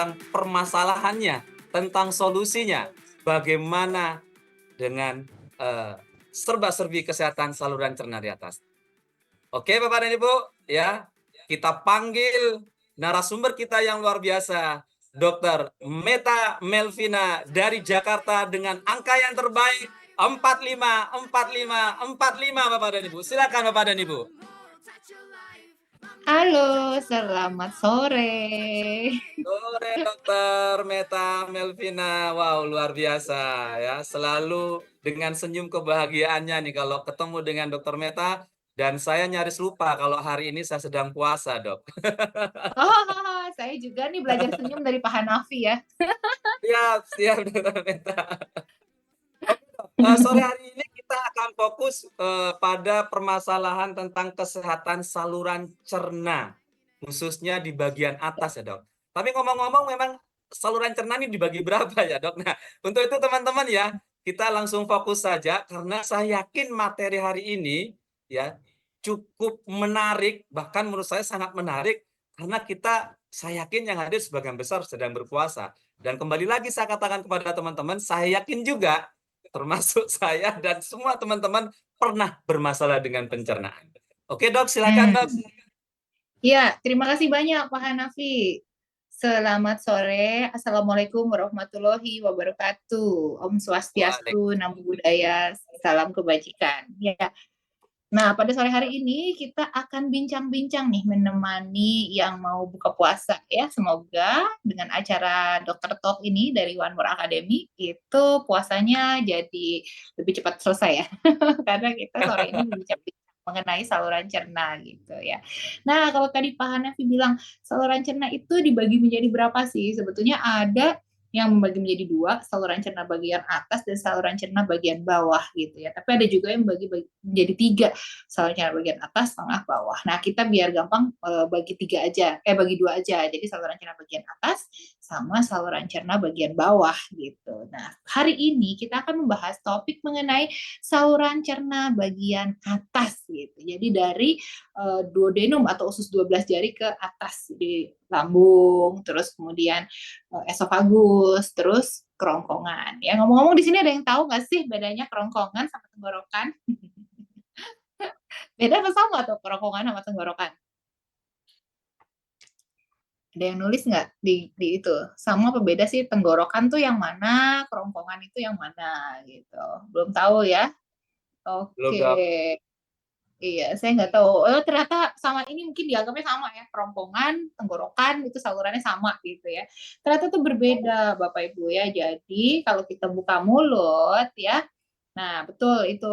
permasalahannya, tentang solusinya, bagaimana dengan serba-serbi kesehatan saluran cerna di atas. Oke Bapak dan Ibu, ya, kita panggil narasumber kita yang luar biasa, Dr. Meta Melvina dari Jakarta dengan angka yang terbaik 45, 45, 45 Bapak dan Ibu. Silakan Bapak dan Ibu. Halo, selamat sore. Sore Dokter Meta Melvina. Wow, luar biasa ya. Selalu dengan senyum kebahagiaannya nih kalau ketemu dengan Dokter Meta, dan saya nyaris lupa kalau hari ini saya sedang puasa, Dok. Oh, saya juga nih belajar senyum dari Pak Hanafi ya. Siap, siap Dokter Meta. Oke, Dok. Sore hari ini kita akan fokus pada permasalahan tentang kesehatan saluran cerna, khususnya di bagian atas ya, Dok. Tapi ngomong-ngomong memang saluran cerna ini dibagi berapa ya, Dok? Nah, untuk itu teman-teman ya, kita langsung fokus saja karena saya yakin materi hari ini ya cukup menarik, bahkan menurut saya sangat menarik karena saya yakin yang hadir sebagian besar sedang berpuasa. Dan kembali lagi saya katakan kepada teman-teman, saya yakin juga termasuk saya dan semua teman-teman pernah bermasalah dengan pencernaan. Oke, Dok, silakan, Dok. Ya, terima kasih banyak Pak Hanafi. Selamat sore. Assalamualaikum warahmatullahi wabarakatuh. Om Swastiastu, Waalaikumsalam. Namo Buddhaya, salam kebajikan. Ya. Nah, pada sore hari ini kita akan bincang-bincang nih menemani yang mau buka puasa ya. Semoga dengan acara Dokter Talk ini dari One More Academy itu puasanya jadi lebih cepat selesai ya. Karena kita sore ini berbincang mengenai saluran cerna gitu ya. Nah, kalau tadi Pak Hanafi bilang saluran cerna itu dibagi menjadi berapa sih? Sebetulnya ada yang membagi menjadi dua, saluran cerna bagian atas dan saluran cerna bagian bawah gitu ya. Tapi ada juga yang bagi menjadi tiga, saluran cerna bagian atas, tengah, bawah. Nah, kita biar gampang bagi bagi dua aja. Jadi saluran cerna bagian atas sama saluran cerna bagian bawah gitu. Nah, hari ini kita akan membahas topik mengenai saluran cerna bagian atas gitu. Jadi dari duodenum atau usus 12 jari ke atas di lambung, terus kemudian esofagus, terus kerongkongan. Ya, ngomong-ngomong di sini ada yang tahu nggak sih bedanya kerongkongan sama tenggorokan? Beda apa sama tuh kerongkongan sama tenggorokan? Ada yang nulis nggak di itu? Sama apa beda sih tenggorokan tuh yang mana, kerongkongan itu yang mana gitu? Belum tahu ya? Belum, Oke. Dok. Iya, saya nggak tahu. Oh, ternyata sama ini mungkin dianggapnya sama ya, kerongkongan, tenggorokan itu salurannya sama gitu ya. Ternyata itu berbeda, Bapak Ibu ya. Jadi kalau kita buka mulut ya, nah betul itu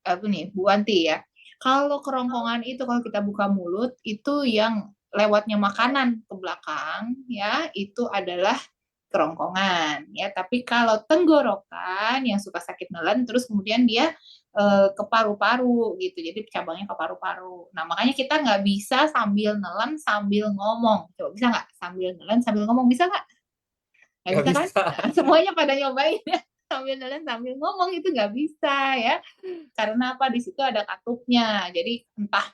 apa nih, Bu Wanti ya. Kalau kerongkongan itu kalau kita buka mulut itu yang lewatnya makanan ke belakang ya, itu adalah kerongkongan ya. Tapi kalau tenggorokan yang suka sakit nelen terus kemudian dia ke paru-paru gitu. Jadi cabangnya ke paru-paru. Nah, makanya kita nggak bisa sambil nelen sambil ngomong. Coba bisa nggak sambil nelen sambil ngomong? Bisa nggak? Nggak Nggak bisa kan? bisa. Nah, semuanya pada nyobain ya. Sambil nelen sambil ngomong itu nggak bisa ya. Karena apa? Di situ ada katupnya. Jadi entah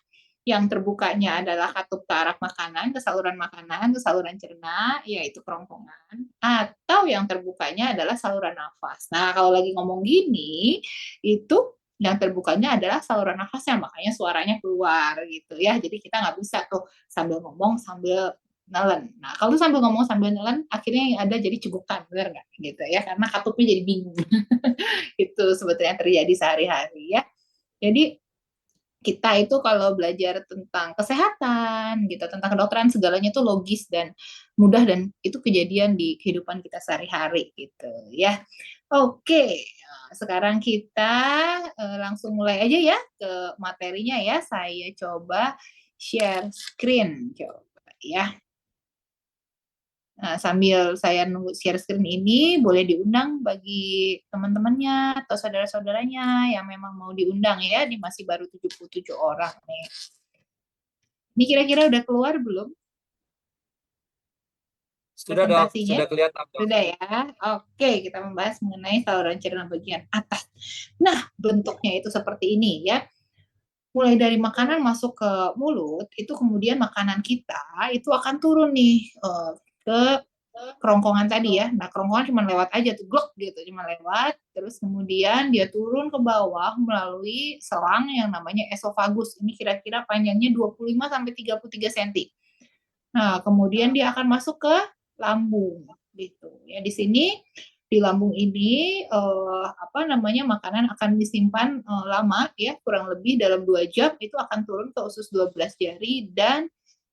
yang terbukanya adalah katup ke arah makanan, ke saluran cerna, yaitu kerongkongan, atau yang terbukanya adalah saluran nafas. Nah, kalau lagi ngomong gini, itu yang terbukanya adalah saluran nafasnya, makanya suaranya keluar gitu ya. Jadi kita nggak bisa tuh sambil ngomong sambil nelen. Nah, kalau sambil ngomong sambil nelen, akhirnya yang ada jadi cegukan, benar nggak? Gitu ya, karena katupnya jadi bingung. Itu sebetulnya terjadi sehari-hari ya. Jadi kita itu kalau belajar tentang kesehatan gitu, tentang kedokteran segalanya itu logis dan mudah dan itu kejadian di kehidupan kita sehari-hari gitu ya. Oke, sekarang kita langsung mulai aja ya ke materinya ya. Saya coba share screen coba ya. Nah, sambil saya nunggu share screen ini, boleh diundang bagi teman-temannya atau saudara-saudaranya yang memang mau diundang ya, ini masih baru 77 orang nih. Ini kira-kira udah keluar belum Sudah, Dok. presentasinya? Sudah kelihatan, Dok. Sudah ya. Oke, kita membahas mengenai saluran cerna bagian atas. Nah, bentuknya itu seperti ini ya. Mulai dari makanan masuk ke mulut, itu kemudian makanan kita itu akan turun nih ke kerongkongan tadi ya. Nah, kerongkongan cuma lewat aja tuh, glok gitu, cuma lewat. Terus kemudian dia turun ke bawah melalui selang yang namanya esofagus. Ini kira-kira panjangnya 25 sampai 33 cm. Nah, kemudian dia akan masuk ke lambung gitu. Ya, di sini di lambung ini apa namanya makanan akan disimpan lama ya, kurang lebih dalam 2 jam itu akan turun ke usus 12 jari dan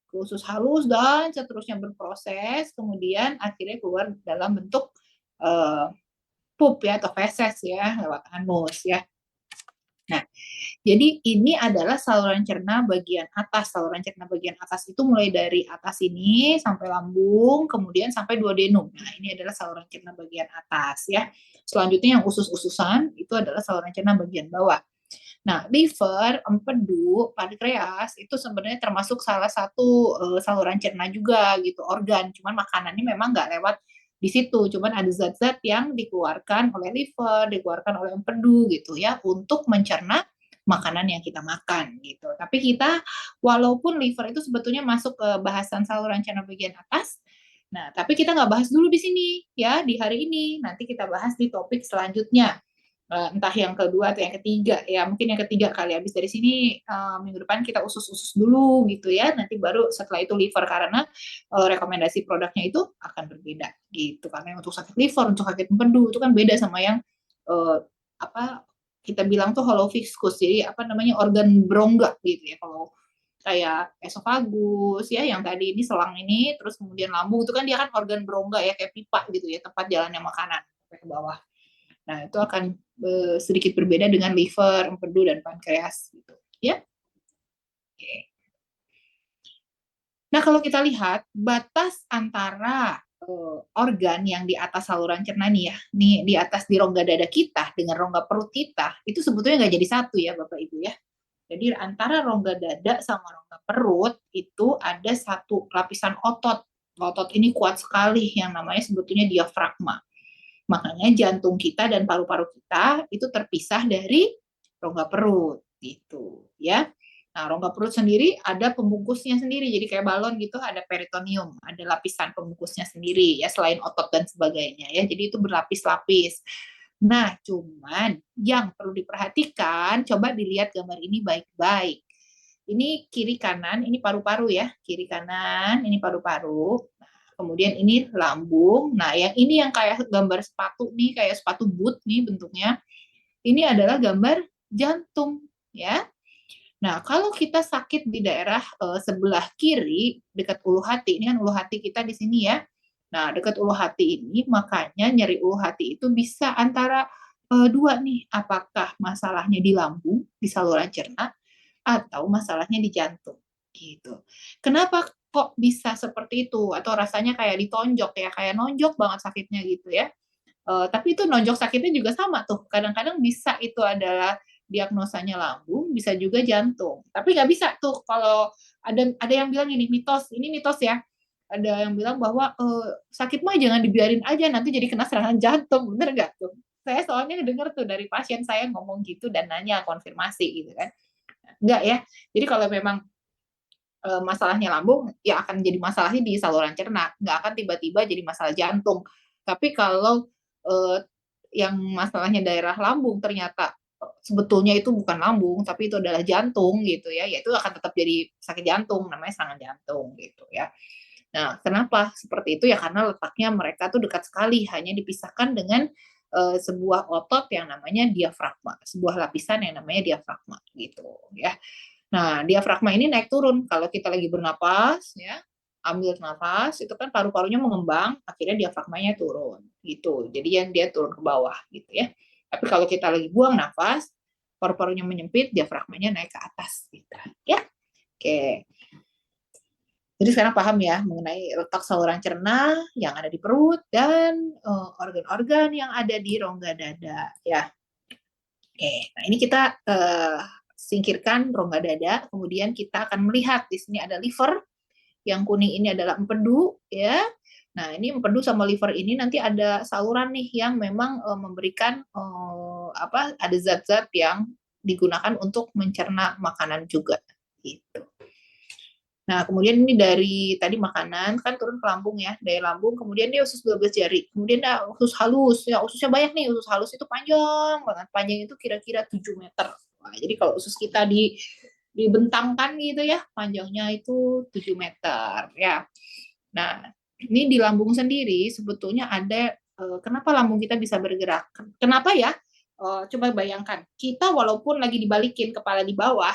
ke usus halus dan seterusnya berproses, kemudian akhirnya keluar dalam bentuk pup ya atau feses ya lewat anus ya. Nah, jadi ini adalah saluran cerna bagian atas. Saluran cerna bagian atas itu mulai dari atas ini sampai lambung, kemudian sampai duodenum. Nah, ini adalah saluran cerna bagian atas ya. Selanjutnya yang usus-ususan itu adalah saluran cerna bagian bawah. Nah, liver, empedu, pankreas itu sebenarnya termasuk salah satu saluran cerna juga gitu, organ. Cuman makanannya memang nggak lewat di situ, cuman ada zat-zat yang dikeluarkan oleh liver, dikeluarkan oleh empedu gitu ya, untuk mencerna makanan yang kita makan gitu. Tapi kita walaupun liver itu sebetulnya masuk ke bahasan saluran cerna bagian atas, nah tapi kita nggak bahas dulu di sini ya di hari ini. Nanti kita bahas di topik selanjutnya. Entah yang kedua atau yang ketiga ya, mungkin yang ketiga kali. Habis dari sini minggu depan kita usus-usus dulu gitu ya, nanti baru setelah itu liver, karena rekomendasi produknya itu akan berbeda gitu. Karena untuk sakit liver, untuk sakit empedu itu kan beda sama yang apa kita bilang tuh hollow viscus, jadi apa namanya organ berongga gitu ya. Kalau kayak esofagus ya yang tadi ini selang ini, terus kemudian lambung itu kan dia kan organ berongga ya, kayak pipa gitu ya, tempat jalannya makanan sampai ke bawah. Nah, itu akan sedikit berbeda dengan liver, empedu, dan pankreas gitu ya. Oke. Nah, kalau kita lihat batas antara organ yang di atas saluran cerna nih ya, nih di atas di rongga dada kita dengan rongga perut kita, itu sebetulnya nggak jadi satu ya Bapak Ibu ya. Jadi antara rongga dada sama rongga perut itu ada satu lapisan otot. Otot ini kuat sekali yang namanya sebetulnya diafragma. Makanya jantung kita dan paru-paru kita itu terpisah dari rongga perut gitu ya. Nah, rongga perut sendiri ada pembungkusnya sendiri, jadi kayak balon gitu, ada peritoneum, ada lapisan pembungkusnya sendiri ya, selain otot dan sebagainya ya. Jadi itu berlapis-lapis. Nah, cuman yang perlu diperhatikan, coba dilihat gambar ini baik-baik. Ini kiri kanan, ini paru-paru ya, kiri kanan, ini paru-paru. Kemudian ini lambung. Nah, yang ini yang kayak gambar sepatu nih, kayak sepatu boot nih bentuknya. Ini adalah gambar jantung ya. Nah, kalau kita sakit di daerah sebelah kiri dekat ulu hati, ini kan ulu hati kita di sini ya. Nah, dekat ulu hati ini makanya nyeri ulu hati itu bisa antara dua nih, apakah masalahnya di lambung, di saluran cerna, atau masalahnya di jantung gitu. Kenapa kok bisa seperti itu? Atau rasanya kayak ditonjok ya, kayak nonjok banget sakitnya gitu ya. Tapi itu nonjok sakitnya juga sama tuh. Kadang-kadang bisa itu adalah diagnosanya lambung, bisa juga jantung. Tapi nggak bisa tuh kalau ada yang bilang ini mitos ya. Ada yang bilang bahwa sakit mah jangan dibiarin aja, nanti jadi kena serangan jantung, bener nggak tuh? Saya soalnya denger tuh dari pasien saya ngomong gitu dan nanya konfirmasi gitu kan. Enggak ya. Jadi kalau memang masalahnya lambung, ya akan jadi masalahnya di saluran cerna, nggak akan tiba-tiba jadi masalah jantung. Tapi kalau yang masalahnya daerah lambung ternyata sebetulnya itu bukan lambung, tapi itu adalah jantung gitu ya, itu akan tetap jadi sakit jantung, namanya serangan jantung gitu ya. Nah, kenapa seperti itu ya? Karena letaknya mereka tuh dekat sekali, hanya dipisahkan dengan sebuah otot yang namanya diafragma, sebuah lapisan yang namanya diafragma gitu ya. Nah, diafragma ini naik turun kalau kita lagi bernapas ya, ambil nafas itu kan paru-parunya mengembang, akhirnya diafragmanya turun gitu. Jadi yang dia turun ke bawah gitu ya. Tapi kalau kita lagi buang nafas, paru-parunya menyempit, diafragmanya naik ke atas gitu ya. Oke. Jadi sekarang paham ya mengenai letak saluran cerna yang ada di perut dan organ-organ yang ada di rongga dada ya. Oke, nah ini kita singkirkan rongga dada, kemudian kita akan melihat di sini ada liver, yang kuning ini adalah empedu ya. Nah, ini empedu sama liver ini nanti ada saluran nih yang memang memberikan apa ada zat-zat yang digunakan untuk mencerna makanan juga gitu. Nah, kemudian ini dari tadi makanan kan turun ke lambung ya, dari lambung kemudian dia usus 12 jari. Kemudian dia usus halus. Ya, ususnya banyak nih, usus halus itu panjang banget. Panjang itu kira-kira 7 meter. Wah, jadi kalau usus kita dibentangkan gitu ya, panjangnya itu 7 meter ya. Nah, ini di lambung sendiri sebetulnya ada kenapa lambung kita bisa bergerak? Kenapa ya? Coba bayangkan, kita walaupun lagi dibalikin kepala di bawah,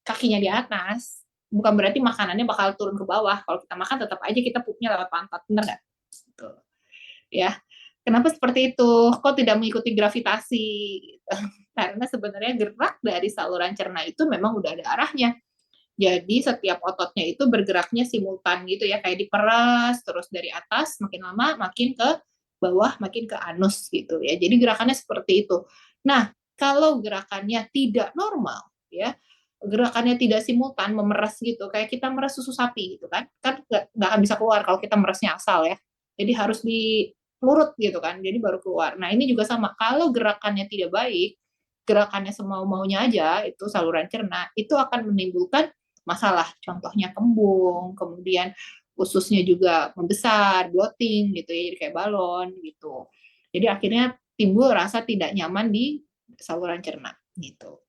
kakinya di atas, bukan berarti makanannya bakal turun ke bawah. Kalau kita makan tetap aja kita pupnya lewat pantat, bener nggak? Gitu. Ya, kenapa seperti itu? Kok tidak mengikuti gravitasi? Karena sebenarnya gerak dari saluran cerna itu memang udah ada arahnya. Jadi setiap ototnya itu bergeraknya simultan gitu ya, kayak diperas terus dari atas makin lama makin ke bawah makin ke anus gitu ya. Jadi gerakannya seperti itu. Nah, kalau gerakannya tidak normal ya, gerakannya tidak simultan memeras gitu, kayak kita meres susu sapi gitu kan, kan nggak akan bisa keluar kalau kita meresnya asal ya. Jadi harus dilurut gitu kan, jadi baru keluar. Nah ini juga sama, kalau gerakannya tidak baik, gerakannya semau-maunya aja, itu saluran cerna, itu akan menimbulkan masalah. Contohnya kembung, kemudian ususnya juga membesar, bloating gitu ya, jadi kayak balon gitu. Jadi akhirnya timbul rasa tidak nyaman di saluran cerna gitu.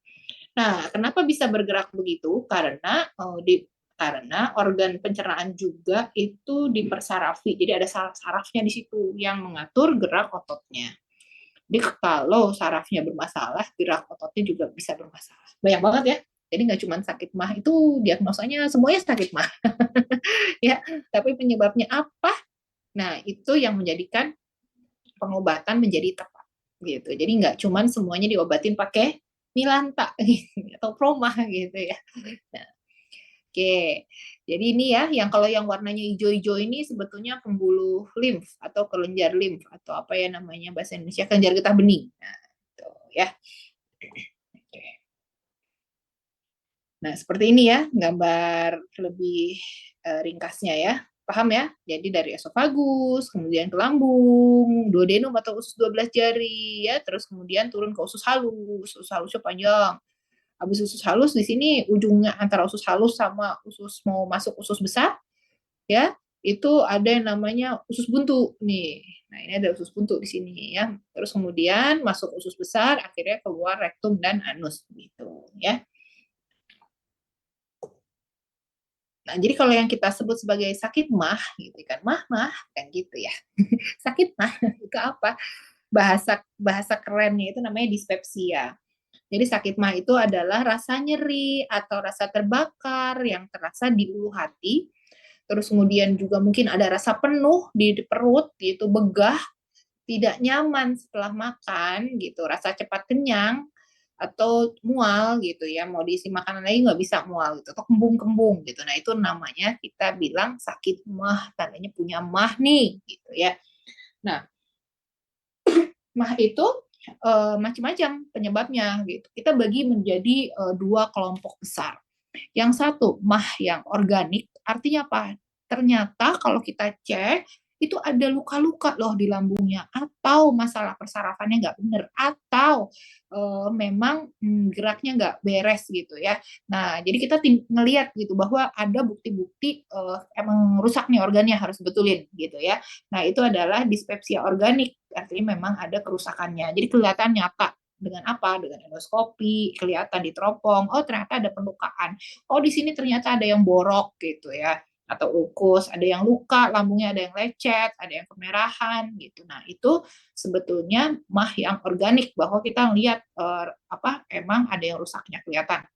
Nah, kenapa bisa bergerak begitu? Karena organ pencernaan juga itu dipersarafi. Jadi ada sarafnya di situ yang mengatur gerak ototnya. Jadi kalau sarafnya bermasalah, gerak ototnya juga bisa bermasalah. Banyak banget ya. Jadi nggak cuma sakit mah, itu diagnosanya semuanya sakit mah. Ya, tapi penyebabnya apa? Nah, itu yang menjadikan pengobatan menjadi tepat gitu. Jadi nggak cuma semuanya diobatin pakai Milanta gitu, atau Proma gitu ya. Nah, oke. Jadi ini ya, yang kalau yang warnanya hijau-hijau ini sebetulnya pembuluh limf atau kelenjar limf atau apa ya namanya bahasa Indonesia, kelenjar getah bening. Nah, itu ya. Oke. Nah, seperti ini ya gambar lebih ringkasnya ya. Paham ya? Jadi dari esofagus, kemudian ke lambung, duodenum atau usus 12 jari ya, terus kemudian turun ke usus halus. Usus halusnya panjang. Habis usus halus di sini ujungnya antara usus halus sama usus mau masuk usus besar ya, itu ada yang namanya usus buntu nih. Nah, ini ada usus buntu di sini ya. Terus kemudian masuk usus besar, akhirnya keluar rektum dan anus gitu ya. Nah, jadi kalau yang kita sebut sebagai sakit mah gitu kan, mah kan gitu ya. Sakit mah itu apa? Bahasa bahasa kerennya itu namanya dispepsia. Jadi sakit mah itu adalah rasa nyeri atau rasa terbakar yang terasa di ulu hati. Terus kemudian juga mungkin ada rasa penuh di perut gitu, begah, tidak nyaman setelah makan gitu, rasa cepat kenyang atau mual gitu ya, mau diisi makanan lagi nggak bisa mual gitu, atau kembung-kembung gitu. Nah itu namanya kita bilang sakit mah, tandanya punya mah nih gitu ya. Nah mah itu macam-macam penyebabnya gitu. Kita bagi menjadi dua kelompok besar. Yang satu, mah yang organik, artinya apa? Ternyata kalau kita cek, itu ada luka-luka loh di lambungnya, atau masalah persarafannya nggak benar, atau memang geraknya nggak beres gitu ya. Nah, jadi kita ngelihat gitu bahwa ada bukti-bukti emang rusak nih organnya harus betulin gitu ya. Nah, itu adalah dispepsia organik, artinya memang ada kerusakannya. Jadi kelihatan nyata dengan apa? Dengan endoskopi, kelihatan di teropong, oh ternyata ada pelukaan. Oh di sini ternyata ada yang borok gitu ya, atau ukus, ada yang luka, lambungnya ada yang lecet, ada yang kemerahan gitu. Nah itu sebetulnya mah yang organik bahwa kita lihat apa emang ada yang rusaknya kelihatan.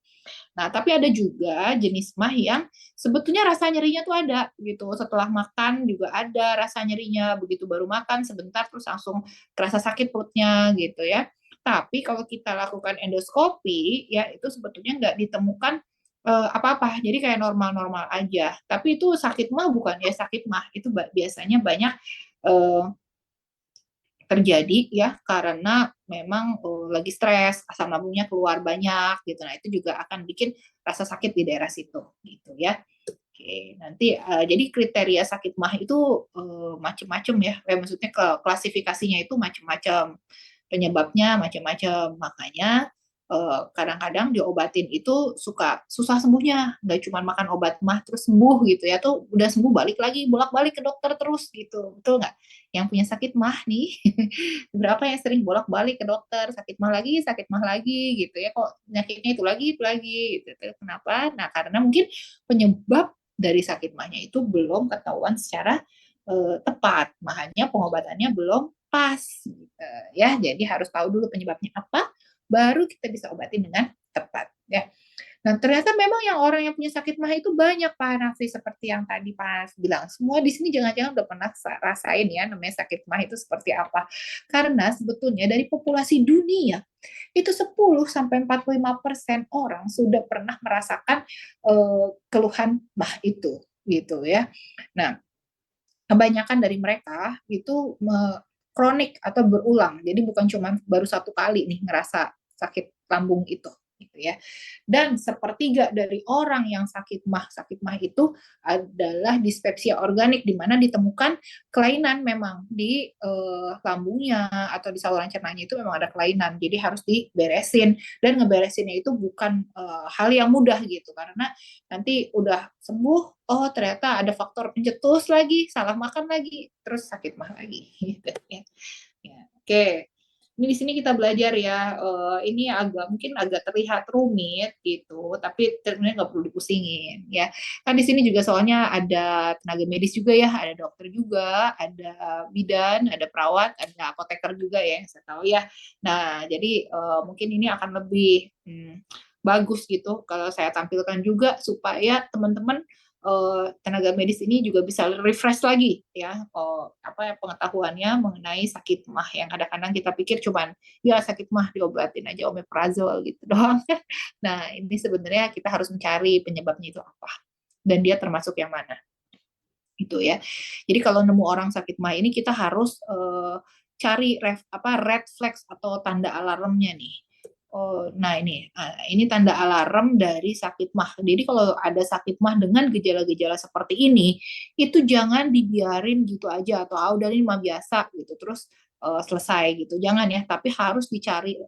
Nah, tapi ada juga jenis mah yang sebetulnya rasa nyerinya tuh ada gitu. Setelah makan juga ada rasa nyerinya, begitu baru makan sebentar terus langsung kerasa sakit perutnya gitu ya. Tapi kalau kita lakukan endoskopi ya itu sebetulnya nggak ditemukan apa-apa. Jadi kayak normal-normal aja. Tapi itu sakit mah bukan ya sakit mah. Itu biasanya banyak eh, terjadi ya karena memang lagi stres, asam lambungnya keluar banyak gitu. Nah, itu juga akan bikin rasa sakit di daerah situ gitu ya. Oke, nanti jadi kriteria sakit mah itu macam-macam ya. Maksudnya klasifikasinya itu macam-macam. Penyebabnya macam-macam. Makanya kadang-kadang diobatin itu suka susah sembuhnya, nggak cuma makan obat mah terus sembuh gitu ya, tuh udah sembuh balik lagi bolak-balik ke dokter terus gitu, betul nggak? Yang punya sakit mah nih, berapa yang sering bolak-balik ke dokter, sakit mah lagi gitu ya, kok penyakitnya itu lagi gitu. Kenapa? Nah, karena mungkin penyebab dari sakit mahnya itu belum ketahuan secara tepat, makanya pengobatannya belum pas gitu, ya. Jadi harus tahu dulu penyebabnya apa, baru kita bisa obatin dengan tepat ya. Nah, ternyata memang yang orang yang punya sakit mah itu banyak Pak Hanafi, seperti yang tadi Pak Hanafi bilang. Semua di sini jangan-jangan udah pernah rasain ya namanya sakit mah itu seperti apa. Karena sebetulnya dari populasi dunia itu 10 sampai 45% orang sudah pernah merasakan keluhan mah itu gitu ya. Nah, kebanyakan dari mereka itu kronik atau berulang. Jadi bukan cuma baru satu kali nih ngerasa sakit lambung itu gitu ya. Dan sepertiga dari orang yang sakit mah itu adalah dispepsia organik, di mana ditemukan kelainan memang di lambungnya atau di saluran cernanya itu memang ada kelainan. Jadi harus diberesin, dan ngeberesinnya itu bukan hal yang mudah gitu, karena nanti udah sembuh, oh ternyata ada faktor pencetus lagi, salah makan lagi, terus sakit mah lagi gitu ya. Ya, oke. Ini di sini kita belajar ya, ini mungkin agak terlihat rumit gitu, tapi sebenarnya nggak perlu dipusingin ya. Kan di sini juga soalnya ada tenaga medis juga ya, ada dokter juga, ada bidan, ada perawat, ada apoteker juga ya, saya tahu ya. Nah, jadi mungkin ini akan lebih bagus gitu kalau saya tampilkan juga supaya teman-teman tenaga medis ini juga bisa refresh lagi ya, pengetahuannya mengenai sakit mah, yang kadang-kadang kita pikir cuman ya sakit mah diobatin aja omeprazol gitu doang. Nah, ini sebenarnya kita harus mencari penyebabnya itu apa dan dia termasuk yang mana itu ya. Jadi kalau nemu orang sakit mah ini kita harus cari red flags atau tanda alarmnya nih. Oh, nah ini tanda alarm dari sakit mah. Jadi kalau ada sakit mah dengan gejala-gejala seperti ini, itu jangan dibiarin gitu aja atau udah ini mah biasa gitu terus selesai gitu. Jangan ya, tapi harus dicari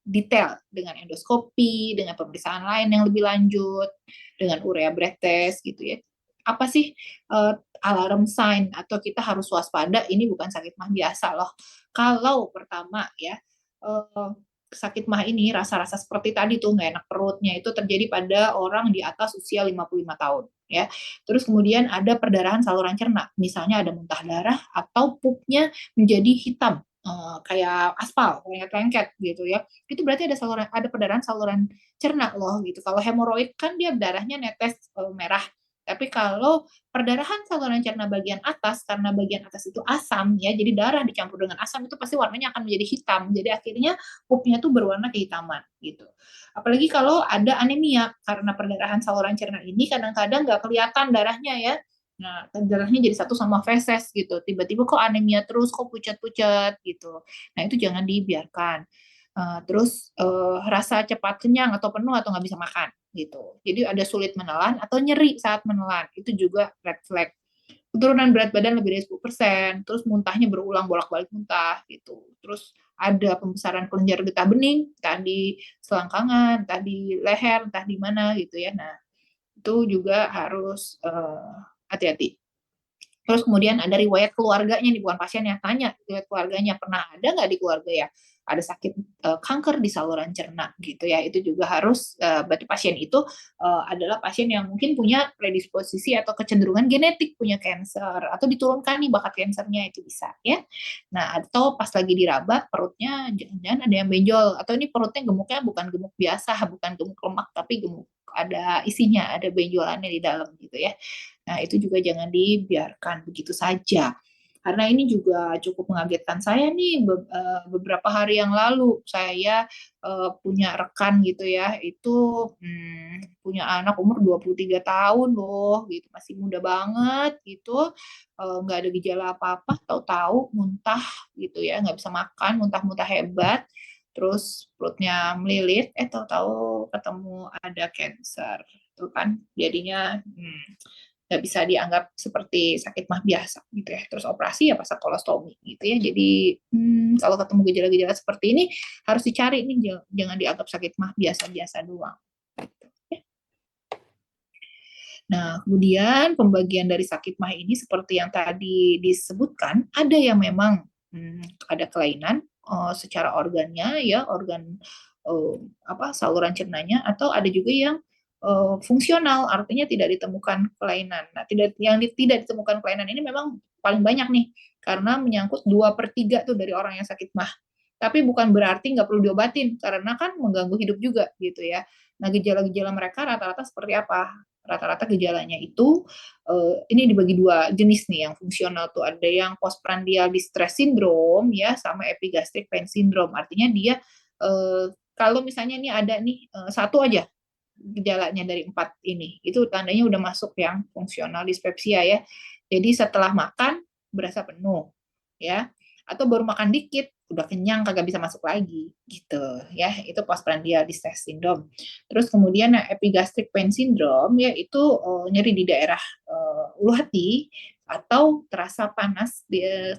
detail dengan endoskopi, dengan pemeriksaan lain yang lebih lanjut, dengan urea breath test gitu ya. Apa sih alarm sign atau kita harus waspada ini bukan sakit mah biasa loh. Kalau pertama ya, sakit mah ini rasa-rasa seperti tadi tuh nggak enak perutnya itu terjadi pada orang di atas usia 55 tahun ya. Terus kemudian ada perdarahan saluran cerna, misalnya ada muntah darah atau pupnya menjadi hitam kayak aspal, kayak lengket gitu ya. Itu berarti ada perdarahan saluran cerna loh gitu. Kalau hemoroid kan dia darahnya netes merah. Tapi kalau perdarahan saluran cerna bagian atas, karena bagian atas itu asam ya, jadi darah dicampur dengan asam itu pasti warnanya akan menjadi hitam. Jadi akhirnya pupnya tuh berwarna kehitaman gitu. Apalagi kalau ada anemia, karena perdarahan saluran cerna ini kadang-kadang nggak kelihatan darahnya ya. Nah, darahnya jadi satu sama feses gitu. Tiba-tiba kok anemia terus, kok pucat-pucat gitu. Nah, itu jangan dibiarkan. Terus rasa cepat kenyang atau penuh atau nggak bisa makan gitu. Jadi ada sulit menelan atau nyeri saat menelan. Itu juga red flag. Penurunan berat badan lebih dari 10%, terus muntahnya berulang bolak-balik muntah gitu. Terus ada pembesaran kelenjar getah bening, entah di selangkangan, entah di leher, entah di mana gitu ya. Nah, itu juga harus hati-hati. Terus kemudian ada riwayat keluarganya nih, bukan pasien yang tanya, riwayat keluarganya pernah ada nggak di keluarga ya ada sakit kanker di saluran cerna gitu ya. Itu juga harus berarti pasien itu adalah pasien yang mungkin punya predisposisi atau kecenderungan genetik punya kanker atau diturunkan nih bakat kankernya itu bisa ya. Nah, atau pas lagi diraba perutnya jangan-jangan ada yang benjol atau ini perutnya gemuknya bukan gemuk biasa, bukan gemuk lemak tapi gemuk ada isinya, ada benjolannya di dalam gitu ya. Nah, itu juga jangan dibiarkan begitu saja. Karena ini juga cukup mengagetkan saya nih beberapa hari yang lalu saya punya rekan gitu ya, itu punya anak umur 23 tahun loh gitu, masih muda banget gitu, nggak ada gejala apa-apa, tahu-tahu muntah gitu ya, nggak bisa makan, muntah-muntah hebat, terus perutnya melilit, tahu-tahu ketemu ada cancer, itu kan jadinya nggak bisa dianggap seperti sakit mah biasa gitu ya. Terus operasi ya pasca kolostomi gitu ya. Jadi Kalau ketemu gejala-gejala seperti ini harus dicari nih, jangan dianggap sakit mah biasa-biasa doang. Nah, kemudian pembagian dari sakit mah ini seperti yang tadi disebutkan, ada yang memang ada kelainan secara organnya, ya organ saluran cernanya, atau ada juga yang fungsional, artinya tidak ditemukan kelainan. Nah, tidak ditemukan kelainan ini memang paling banyak nih, karena menyangkut 2/3 tuh dari orang yang sakit mah. Tapi bukan berarti nggak perlu diobatin, karena kan mengganggu hidup juga gitu ya. Nah, gejala-gejala mereka rata-rata seperti apa? Rata-rata gejalanya itu ini dibagi 2 jenis nih yang fungsional tuh. Ada yang postprandial distress syndrome ya, sama epigastric pain syndrome. Artinya dia kalau misalnya nih ada nih satu aja gejalanya dari 4 ini, itu tandanya udah masuk yang fungsional dispepsia ya. Jadi setelah makan berasa penuh ya, atau baru makan dikit udah kenyang kagak bisa masuk lagi gitu ya, itu postprandial distress syndrome. Terus kemudian epigastric pain syndrome ya, itu nyeri di daerah ulu hati atau terasa panas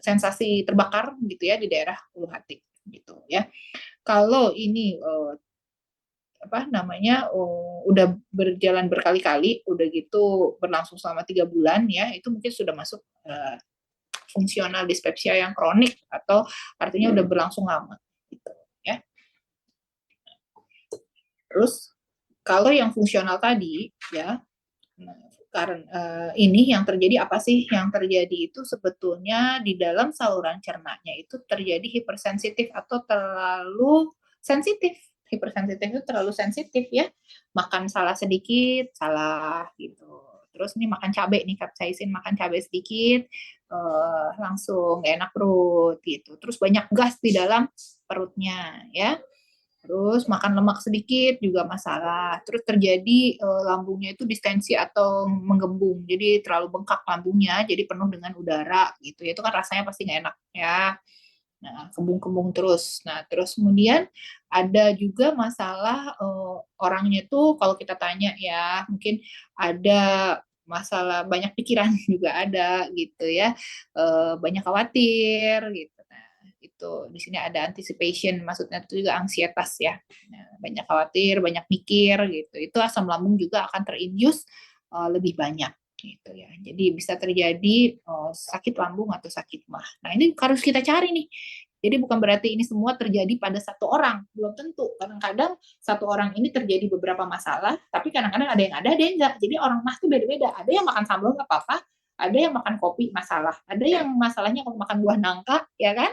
sensasi terbakar gitu ya di daerah ulu hati gitu ya. Kalau ini udah berjalan berkali-kali, udah gitu berlangsung selama 3 bulan ya, itu mungkin sudah masuk fungsional dispepsia yang kronik, atau artinya udah berlangsung lama gitu ya. Terus kalau yang fungsional tadi ya, karena ini yang terjadi apa sih? Yang terjadi itu sebetulnya di dalam saluran cernanya itu terjadi hipersensitif atau terlalu sensitif. Hipersensitif itu terlalu sensitif ya. Makan salah sedikit, salah gitu. Terus nih makan cabai nih, capsaicin, makan cabai sedikit, langsung gak enak perut gitu. Terus banyak gas di dalam perutnya ya. Terus makan lemak sedikit juga masalah. Terus terjadi lambungnya itu distensi atau menggembung. Jadi terlalu bengkak lambungnya, jadi penuh dengan udara gitu. Itu kan rasanya pasti nggak enak ya. Nah, kembung-kembung terus. Nah, terus kemudian ada juga masalah orangnya itu kalau kita tanya ya, mungkin ada masalah banyak pikiran juga ada gitu ya. Banyak khawatir gitu. Nah, itu di sini ada anticipation, maksudnya itu juga ansietas ya. Nah, banyak khawatir, banyak mikir gitu. Itu asam lambung juga akan terinduce lebih banyak gitu ya. Jadi bisa terjadi sakit lambung atau sakit mah. Nah, ini harus kita cari nih. Jadi bukan berarti ini semua terjadi pada satu orang, belum tentu. Kadang-kadang satu orang ini terjadi beberapa masalah, tapi kadang-kadang ada yang enggak. Jadi orang mah tuh beda-beda. Ada yang makan sambal nggak apa-apa, ada yang makan kopi masalah, ada yang masalahnya kalau makan buah nangka, ya kan?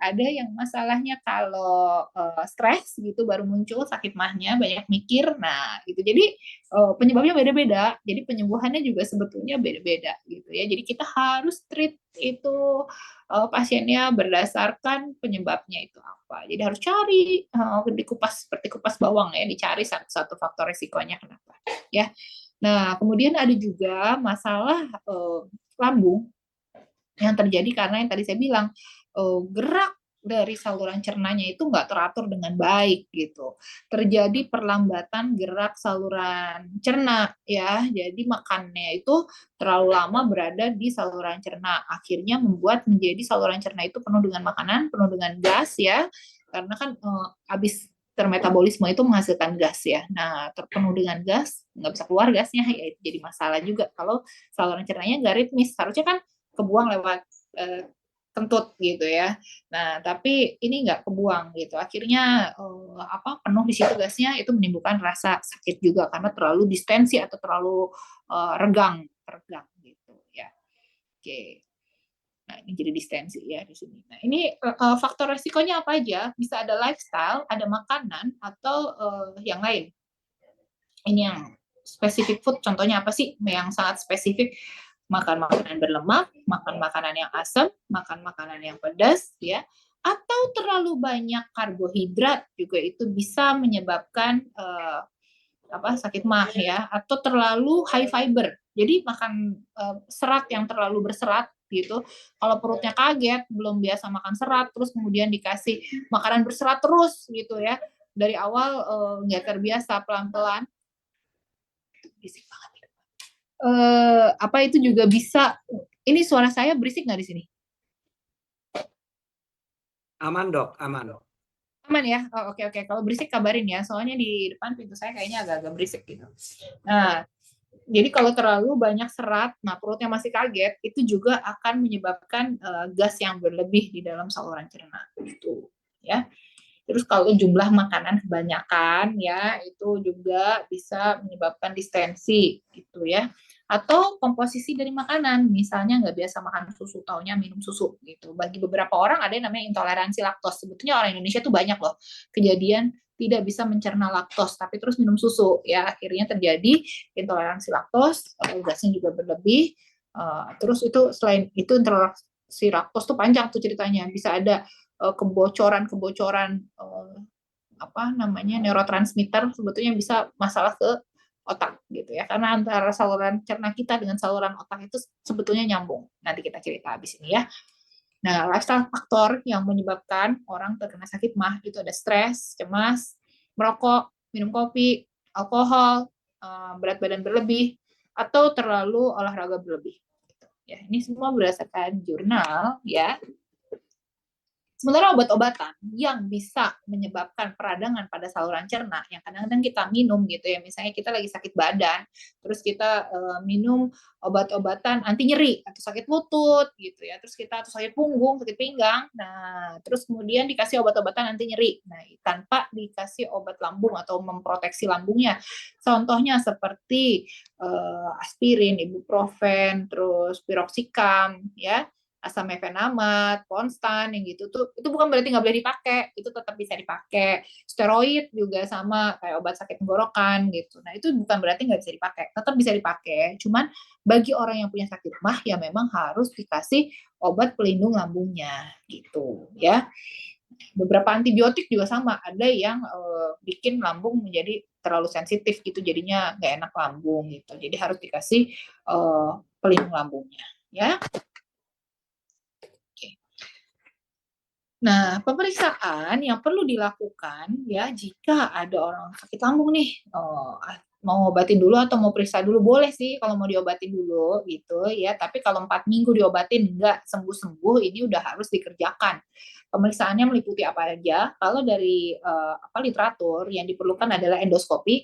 Ada yang masalahnya kalau stres gitu baru muncul sakit mahnya, banyak mikir. Nah, gitu. Jadi penyebabnya beda-beda. Jadi penyembuhannya juga sebetulnya beda-beda gitu ya. Jadi kita harus treat itu pasiennya berdasarkan penyebabnya itu apa. Jadi harus cari dikupas seperti kupas bawang ya, dicari satu-satu faktor resikonya kenapa ya. Nah, kemudian ada juga masalah lambung yang terjadi karena yang tadi saya bilang gerak dari saluran cernanya itu nggak teratur dengan baik gitu. Terjadi perlambatan gerak saluran cerna ya. Jadi makannya itu terlalu lama berada di saluran cerna. Akhirnya membuat menjadi saluran cerna itu penuh dengan makanan, penuh dengan gas ya. Karena kan habis termetabolisme itu menghasilkan gas ya. Nah, terpenuh dengan gas, nggak bisa keluar gasnya, ya itu jadi masalah juga. Kalau saluran cernanya nggak ritmis, harusnya kan kebuang lewat kentut gitu ya. Nah, tapi ini nggak kebuang gitu. Akhirnya penuh di situ gasnya, itu menimbulkan rasa sakit juga karena terlalu distensi atau terlalu regang gitu ya. Oke. Nah, ini jadi distensi ya di sini. Nah, ini faktor resikonya apa aja? Bisa ada lifestyle, ada makanan, atau yang lain. Ini yang specific food, contohnya apa sih yang sangat spesifik? Makan makanan berlemak, makan makanan yang asam, makan makanan yang pedas, ya, atau terlalu banyak karbohidrat juga itu bisa menyebabkan sakit mah ya, atau terlalu high fiber. Jadi makan serat yang terlalu berserat gitu. Kalau perutnya kaget, belum biasa makan serat, terus kemudian dikasih makanan berserat terus gitu ya. Dari awal nggak terbiasa, pelan-pelan berisik banget. Itu juga bisa. Ini suara saya berisik nggak di sini? Aman dok, aman. Aman ya? Oh, oke oke. Kalau berisik kabarin ya, soalnya di depan pintu saya kayaknya agak-agak berisik gitu. Nah, jadi kalau terlalu banyak serat, nah perutnya masih kaget, itu juga akan menyebabkan gas yang berlebih di dalam saluran cerna gitu ya. Terus kalau jumlah makanan kebanyakan ya itu juga bisa menyebabkan distensi gitu ya. Atau komposisi dari makanan, misalnya nggak biasa makan susu, taunya minum susu gitu. Bagi beberapa orang ada yang namanya intoleransi laktos. Sebetulnya orang Indonesia tuh banyak loh kejadian tidak bisa mencerna laktos, tapi terus minum susu ya akhirnya terjadi intoleransi laktos, gasnya juga berlebih. Terus itu selain itu intoleransi laktos tuh panjang tuh ceritanya, bisa ada kebocoran-kebocoran apa namanya neurotransmitter sebetulnya bisa masalah ke otak gitu ya karena antara saluran cerna kita dengan saluran otak itu sebetulnya nyambung nanti kita cerita habis ini ya. Nah, lifestyle faktor yang menyebabkan orang terkena sakit mah itu ada stres, cemas, merokok, minum kopi, alkohol, berat badan berlebih, atau terlalu olahraga berlebih. Ya, ini semua berdasarkan jurnal ya. Sementara obat-obatan yang bisa menyebabkan peradangan pada saluran cerna, yang kadang-kadang kita minum gitu ya, misalnya kita lagi sakit badan, terus kita minum obat-obatan anti nyeri atau sakit lutut gitu ya, terus kita atau sakit punggung, sakit pinggang, nah terus kemudian dikasih obat-obatan anti nyeri, nah tanpa dikasih obat lambung atau memproteksi lambungnya, contohnya seperti aspirin, ibuprofen, terus piroxicam ya asam mefenamat, konstan, yang gitu tuh itu bukan berarti nggak boleh dipakai, itu tetap bisa dipakai. Steroid juga sama kayak obat sakit tenggorokan gitu. Nah itu bukan berarti nggak bisa dipakai, tetap bisa dipakai. Cuman bagi orang yang punya sakit mah ya memang harus dikasih obat pelindung lambungnya gitu ya. Beberapa antibiotik juga sama, ada yang bikin lambung menjadi terlalu sensitif gitu, jadinya nggak enak lambung gitu. Jadi harus dikasih pelindung lambungnya ya. Nah, pemeriksaan yang perlu dilakukan ya jika ada orang sakit lambung nih, mau obatin dulu atau mau periksa dulu boleh sih kalau mau diobatin dulu gitu ya. Tapi kalau 4 minggu diobatin nggak sembuh-sembuh, ini udah harus dikerjakan. Pemeriksaannya meliputi apa aja? Kalau dari literatur yang diperlukan adalah endoskopi,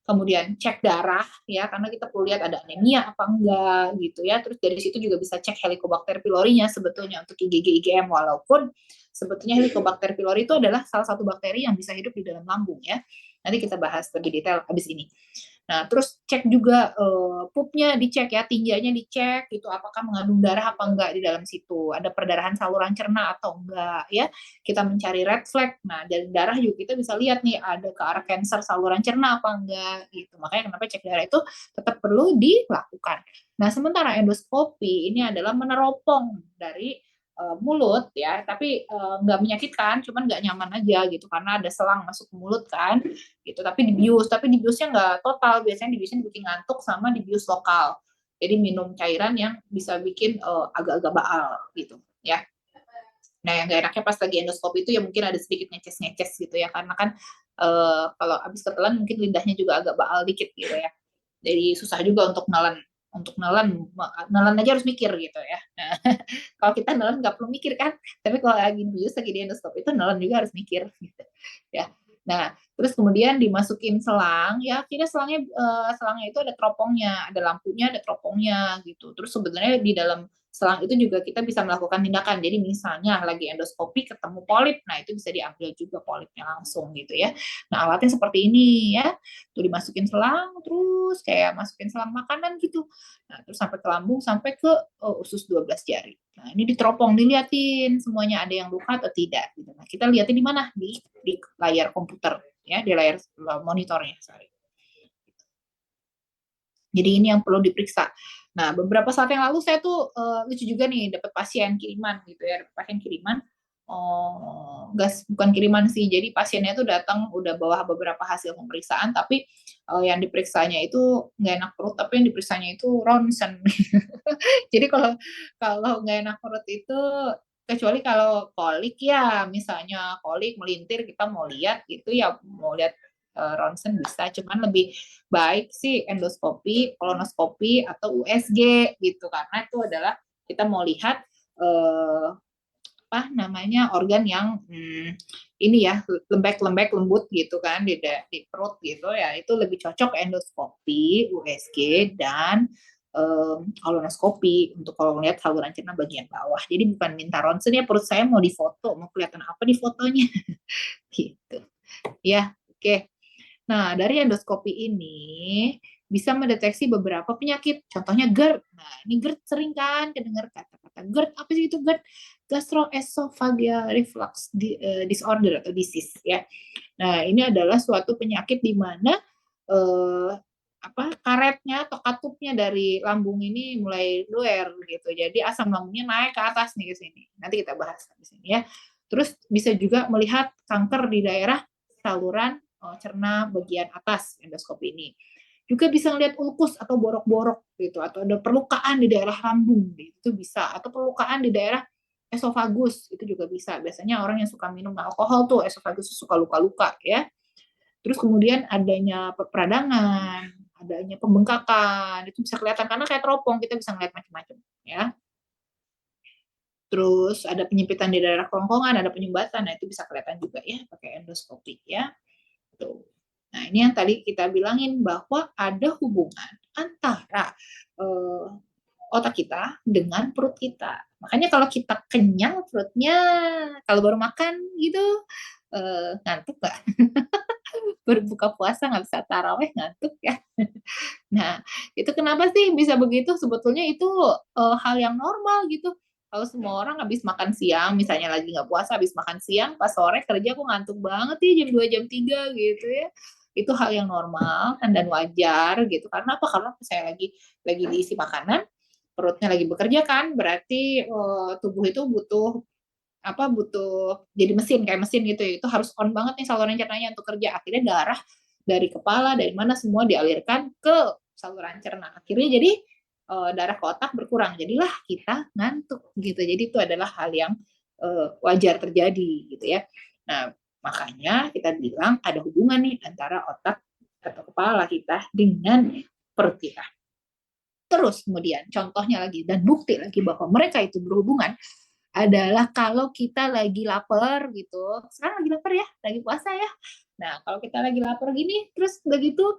kemudian cek darah ya karena kita perlu lihat ada anemia apa enggak gitu ya. Terus dari situ juga bisa cek Helicobacter pylorinya sebetulnya untuk IgG IgM, walaupun sebetulnya Helicobacter pylori itu adalah salah satu bakteri yang bisa hidup di dalam lambung ya. Nanti kita bahas lebih detail habis ini. Nah, terus cek juga pupnya dicek ya, tinjanya dicek gitu apakah mengandung darah apa enggak di dalam situ. Ada perdarahan saluran cerna atau enggak ya. Kita mencari red flag. Nah, dari darah juga kita bisa lihat nih ada ke arah kanker saluran cerna apa enggak gitu. Makanya kenapa cek darah itu tetap perlu dilakukan. Nah, sementara endoskopi ini adalah meneropong dari mulut ya, tapi nggak menyakitkan, cuman nggak nyaman aja gitu karena ada selang masuk ke mulut kan gitu, tapi dibiusnya nggak total, biasanya dibiusnya bikin ngantuk sama dibius lokal, jadi minum cairan yang bisa bikin agak-agak baal gitu ya. Nah yang gak enaknya pas lagi endoskopi itu ya mungkin ada sedikit ngeces-ngeces gitu ya, karena kan kalau habis ketelan mungkin lidahnya juga agak baal dikit gitu ya, jadi susah juga untuk nelan nelan aja harus mikir gitu ya. Nah, kalau kita nelan nggak perlu mikir kan, tapi kalau lagi bius lagi di endoskopi itu nelan juga harus mikir gitu ya. Nah, terus kemudian dimasukin selang, ya akhirnya selangnya itu ada teropongnya, ada lampunya, ada teropongnya gitu. Terus sebenarnya di dalam selang itu juga kita bisa melakukan tindakan. Jadi misalnya lagi endoskopi ketemu polip, nah itu bisa diambil juga polipnya langsung gitu ya. Nah, alatnya seperti ini ya. Tuh dimasukin selang, terus kayak masukin selang makanan gitu. Nah, terus sampai ke lambung, sampai ke usus 12 jari. Nah, ini diteropong, diliatin semuanya ada yang luka atau tidak. Gitu. Nah, kita lihatin di mana? Di layar komputer, ya, di layar monitornya. Sorry. Jadi ini yang perlu diperiksa. Nah, beberapa saat yang lalu saya tuh lucu juga nih, dapat pasien kiriman gitu ya, pasien kiriman. Gas bukan kiriman sih, jadi pasiennya tuh datang udah bawa beberapa hasil pemeriksaan, tapi yang diperiksanya itu nggak enak perut, tapi yang diperiksanya itu ronsen. Jadi kalau kalau nggak enak perut itu kecuali kalau kolik ya, misalnya kolik melintir kita mau lihat gitu ya, mau lihat ronsen bisa, cuman lebih baik sih endoskopi, kolonoskopi atau USG gitu karena itu adalah kita mau lihat apa namanya organ yang ini ya lembek-lembek lembut gitu kan di perut gitu ya, itu lebih cocok endoskopi, USG dan kolonoskopi untuk kalau melihat saluran cerna bagian bawah. Jadi bukan minta ronsen ya, perut saya mau difoto, mau kelihatan apa di fotonya gitu ya. Oke. Nah, dari endoskopi ini bisa mendeteksi beberapa penyakit, contohnya GERD. Nah, ini GERD sering kan kedengar kata-kata GERD. Apa sih itu GERD? Gastroesophageal reflux disorder atau disease ya. Nah, ini adalah suatu penyakit di mana eh, karetnya atau katupnya dari lambung ini mulai luer gitu. Jadi asam lambungnya naik ke atas nih ke sini. Nanti kita bahas di sini ya. Terus bisa juga melihat kanker di daerah saluran cerna bagian atas endoskopi ini. Juga bisa melihat ulkus atau borok-borok gitu, atau ada perlukaan di daerah lambung itu bisa, atau perlukaan di daerah esofagus itu juga bisa. Biasanya orang yang suka minum alkohol tuh esofagus suka luka-luka ya. Terus kemudian adanya peradangan, adanya pembengkakan, itu bisa kelihatan karena kayak teropong, kita bisa ngeliat macam-macam ya. Terus ada penyempitan di daerah kerongkongan, ada penyumbatan, nah itu bisa kelihatan juga ya pakai endoskopi ya. Tuh. Nah ini yang tadi kita bilangin bahwa ada hubungan antara otak kita dengan perut kita. Makanya kalau kita kenyang perutnya, kalau baru makan gitu, ngantuk nggak? Berbuka puasa nggak bisa taraweh ngantuk ya. Nah, itu kenapa sih bisa begitu? Sebetulnya itu hal yang normal gitu. Kalau semua orang habis makan siang, misalnya lagi nggak puasa, habis makan siang, pas sore kerja aku ngantuk banget ya jam 2 jam 3 gitu ya. Itu hal yang normal dan wajar gitu. Karena apa? Karena saya lagi diisi makanan, perutnya lagi bekerja kan, berarti tubuh itu butuh jadi mesin kayak mesin gitu ya. Itu harus on banget nih saluran cernanya untuk kerja. Akhirnya darah dari kepala dari mana semua dialirkan ke saluran cerna. Akhirnya jadi darah ke otak berkurang. Jadilah kita ngantuk gitu. Jadi itu adalah hal yang wajar terjadi gitu ya. Nah, makanya kita bilang ada hubungan nih antara otak atau kepala kita dengan perut kita. Terus kemudian contohnya lagi dan bukti lagi bahwa mereka itu berhubungan adalah kalau kita lagi lapar gitu. Sekarang lagi lapar ya, lagi puasa ya. Nah, kalau kita lagi lapar gini, terus udah gitu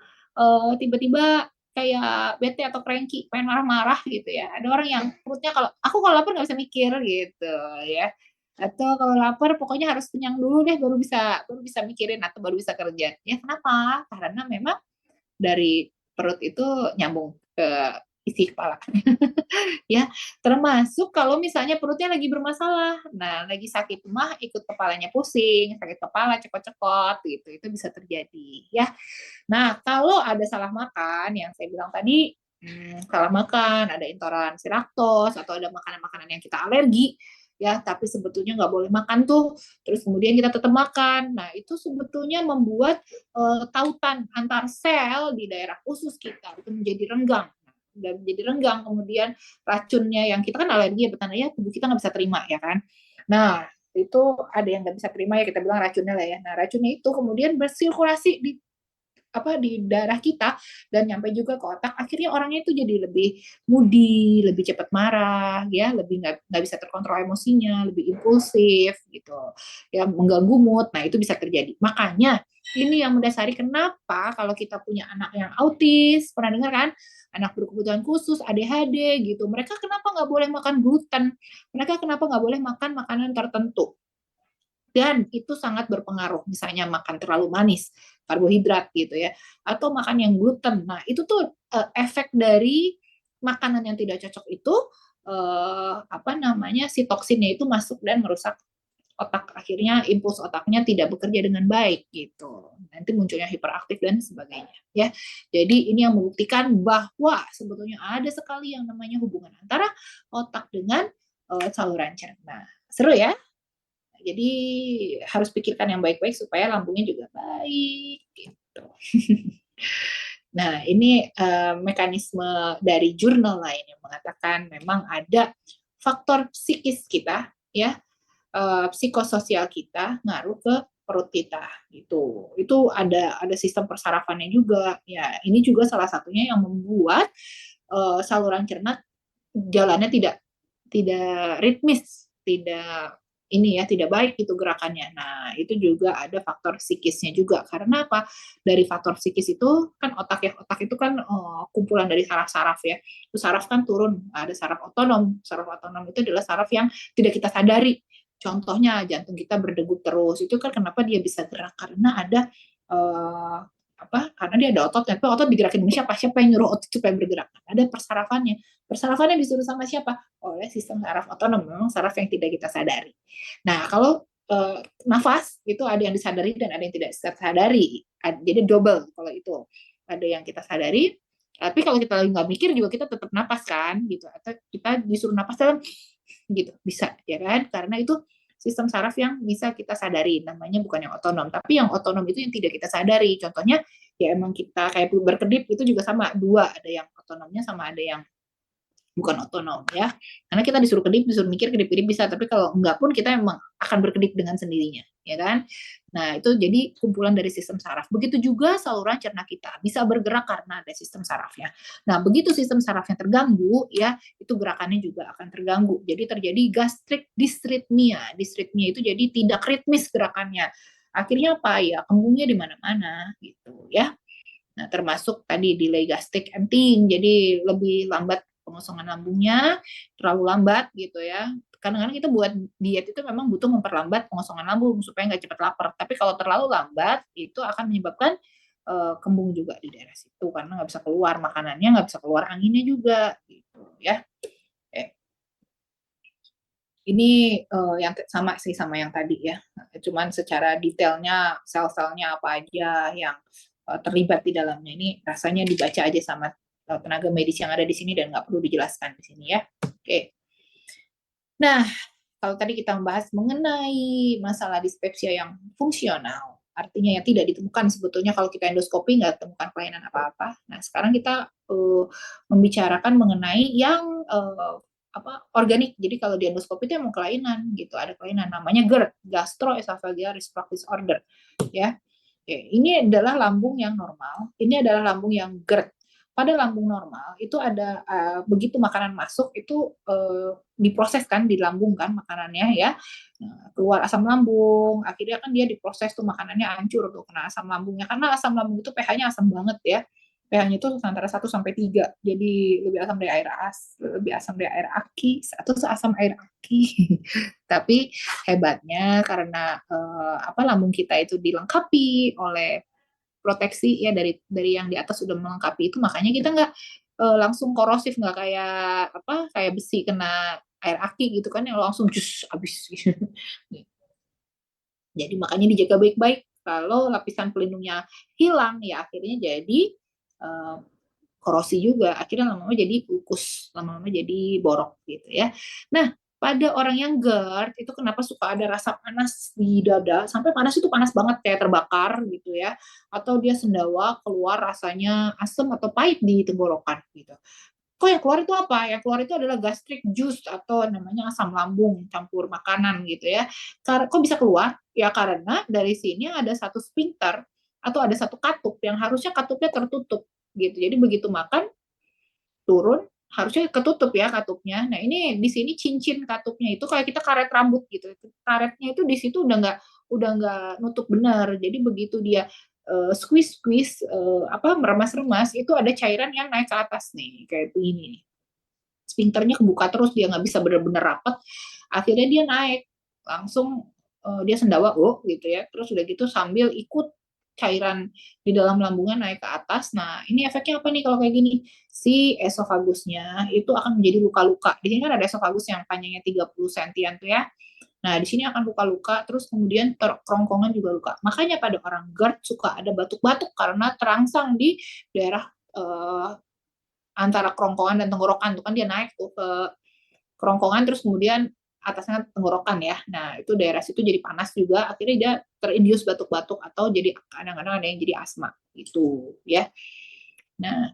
tiba-tiba kayak bete atau cranky, pengen marah-marah gitu ya. Ada orang yang perutnya kalau lapar nggak bisa mikir gitu ya. Atau kalau lapar pokoknya harus kenyang dulu deh baru bisa mikirin atau baru bisa kerja. Ya kenapa? Karena memang dari perut itu nyambung ke isi kepala. Ya, termasuk kalau misalnya perutnya lagi bermasalah. Nah, lagi sakit mah ikut kepalanya pusing, sakit kepala, cekot-cekot gitu. Itu bisa terjadi ya. Nah, kalau ada salah makan yang saya bilang tadi, salah makan, ada intoleransi laktos atau ada makanan-makanan yang kita alergi, ya, tapi sebetulnya nggak boleh makan tuh. Terus kemudian kita tetap makan. Nah, itu sebetulnya membuat tautan antar sel di daerah usus kita itu menjadi renggang dan menjadi renggang, kemudian racunnya yang kita kan alergi ya betanda ya tubuh kita nggak bisa terima ya kan. Nah itu ada yang nggak bisa terima ya kita bilang racunnya lah ya. Nah racunnya itu kemudian bersirkulasi di darah kita dan nyampe juga ke otak, akhirnya orangnya itu jadi lebih moody, lebih cepat marah, ya, lebih nggak bisa terkontrol emosinya, lebih impulsif gitu, ya mengganggu mood. Nah itu bisa terjadi. Makanya ini yang mendasari kenapa kalau kita punya anak yang autis, pernah dengar kan? Anak berkebutuhan khusus, ADHD gitu, mereka kenapa nggak boleh makan gluten? Mereka kenapa nggak boleh makan makanan tertentu? Dan itu sangat berpengaruh, misalnya makan terlalu manis, karbohidrat gitu ya, atau makan yang gluten. Nah, itu tuh efek dari makanan yang tidak cocok itu si toksinnya itu masuk dan merusak otak, akhirnya impuls otaknya tidak bekerja dengan baik gitu. Nanti munculnya hiperaktif dan sebagainya ya. Jadi ini yang membuktikan bahwa sebetulnya ada sekali yang namanya hubungan antara otak dengan saluran cerna. Seru ya? Jadi harus pikirkan yang baik-baik supaya lambungnya juga baik gitu. Nah, ini mekanisme dari jurnal lain yang mengatakan memang ada faktor psikis kita ya, psikososial kita ngaruh ke perut kita gitu. Itu ada sistem persarafannya juga. Ya, ini juga salah satunya yang membuat saluran cerna jalannya tidak ritmis, tidak ini ya, tidak baik gitu gerakannya. Nah, itu juga ada faktor psikisnya juga. Karena apa? Dari faktor psikis itu kan otak ya, otak itu kan kumpulan dari saraf-saraf ya. Itu saraf kan turun, ada saraf otonom. Saraf otonom itu adalah saraf yang tidak kita sadari. Contohnya jantung kita berdegup terus. Itu kan kenapa dia bisa gerak, karena ada eh, apa? Karena dia ada otot, tapi otot digerakin dengan siapa? Siapa yang nyuruh otot supaya bergerak? Ada persarafannya. Persarafannya disuruh sama siapa? Oleh sistem saraf otonom, memang saraf yang tidak kita sadari. Nah, kalau nafas itu ada yang disadari dan ada yang tidak disadari. Jadi double kalau itu. Ada yang kita sadari, tapi kalau kita lagi nggak mikir juga kita tetap napas kan, gitu. Atau kita disuruh napas dalam gitu, bisa ya kan? Karena itu sistem saraf yang bisa kita sadari, namanya bukan yang otonom, tapi yang otonom itu yang tidak kita sadari. Contohnya ya emang kita kayak berkedip itu juga sama, dua, ada yang otonomnya sama ada yang bukan otonom ya, karena kita disuruh kedip, disuruh mikir, kedip-kedip bisa, tapi kalau enggak pun kita memang akan berkedip dengan sendirinya, ya kan. Nah, itu jadi kumpulan dari sistem saraf. Begitu juga saluran cerna kita bisa bergerak karena ada sistem sarafnya. Nah, begitu sistem sarafnya terganggu ya, itu gerakannya juga akan terganggu, jadi terjadi gastric dysrhythmia. Dysrhythmia itu jadi tidak ritmis gerakannya, akhirnya apa ya, kembungnya di mana-mana gitu ya. Nah, termasuk tadi delay gastric emptying, jadi lebih lambat pengosongan lambungnya, terlalu lambat gitu ya. Kadang-kadang kita buat diet itu memang butuh memperlambat pengosongan lambung supaya nggak cepat lapar. Tapi kalau terlalu lambat, itu akan menyebabkan kembung juga di daerah situ, karena nggak bisa keluar makanannya, nggak bisa keluar anginnya juga gitu ya. Ini yang sama sih sama yang tadi ya, cuman secara detailnya sel-selnya apa aja yang terlibat di dalamnya ini rasanya dibaca aja sama tenaga medis yang ada di sini dan nggak perlu dijelaskan di sini ya. Oke. Nah, kalau tadi kita membahas mengenai masalah dispepsia yang fungsional, artinya yang tidak ditemukan sebetulnya kalau kita endoskopi nggak temukan kelainan apa-apa. Nah, sekarang kita membicarakan mengenai yang apa organik. Jadi kalau di endoskopi itu emang kelainan gitu, ada kelainan namanya GERD, gastroesophageal reflux disorder, ya. Oke, ini adalah lambung yang normal, ini adalah lambung yang GERD. Pada lambung normal itu ada begitu makanan masuk itu diproses kan di lambung kan makanannya ya. Nah, keluar asam lambung, akhirnya kan dia diproses tuh makanannya hancur tuh kena asam lambungnya, karena asam lambung itu pH-nya asam banget ya. pH-nya itu antara 1 sampai 3, jadi lebih asam dari air lebih asam dari air aki, atau seasam air aki. Tapi hebatnya karena apa, lambung kita itu dilengkapi oleh proteksi ya dari yang di atas sudah melengkapi itu, makanya kita nggak langsung korosif, nggak kayak apa, kayak besi kena air aki gitu kan yang langsung jus habis gitu. Jadi makanya dijaga baik-baik. Kalau lapisan pelindungnya hilang ya akhirnya jadi uh, korosi juga, akhirnya lama-lama jadi ukus, lama-lama jadi borok gitu ya. Nah, pada orang yang GERD itu kenapa suka ada rasa panas di dada, sampai panas itu panas banget kayak terbakar gitu ya, atau dia sendawa keluar rasanya asam atau pahit di tenggorokan gitu. Kok yang keluar itu apa? Yang keluar itu adalah gastric juice atau namanya asam lambung campur makanan gitu ya. Kok bisa keluar? Ya karena dari sini ada satu sphincter atau ada satu katup yang harusnya katupnya tertutup gitu. Jadi begitu makan turun harusnya ketutup ya katupnya. Nah ini di sini cincin katupnya itu kayak kita karet rambut gitu. Karetnya itu di situ udah nggak nutup benar. Jadi begitu dia squeeze squeeze apa meremas-remas itu ada cairan yang naik ke atas nih kayak begini. Sphincternya kebuka terus dia nggak bisa benar-benar rapat. Akhirnya dia naik langsung dia sendawa gitu ya. Terus udah gitu sambil ikut cairan di dalam lambungnya naik ke atas. Nah, ini efeknya apa nih kalau kayak gini? Si esofagusnya itu akan menjadi luka-luka. Di sini kan ada esofagus yang panjangnya 30 sentian tuh ya. Nah, di sini akan luka-luka, terus kemudian kerongkongan juga luka. Makanya pada orang GERD suka ada batuk-batuk karena terangsang di daerah antara kerongkongan dan tenggorokan. Tuh kan dia naik tuh ke kerongkongan, terus kemudian atasnya tenggorokan ya. Nah, itu daerah situ jadi panas juga, akhirnya dia terindius batuk-batuk atau jadi kadang-kadang ada yang jadi asma gitu ya. Nah,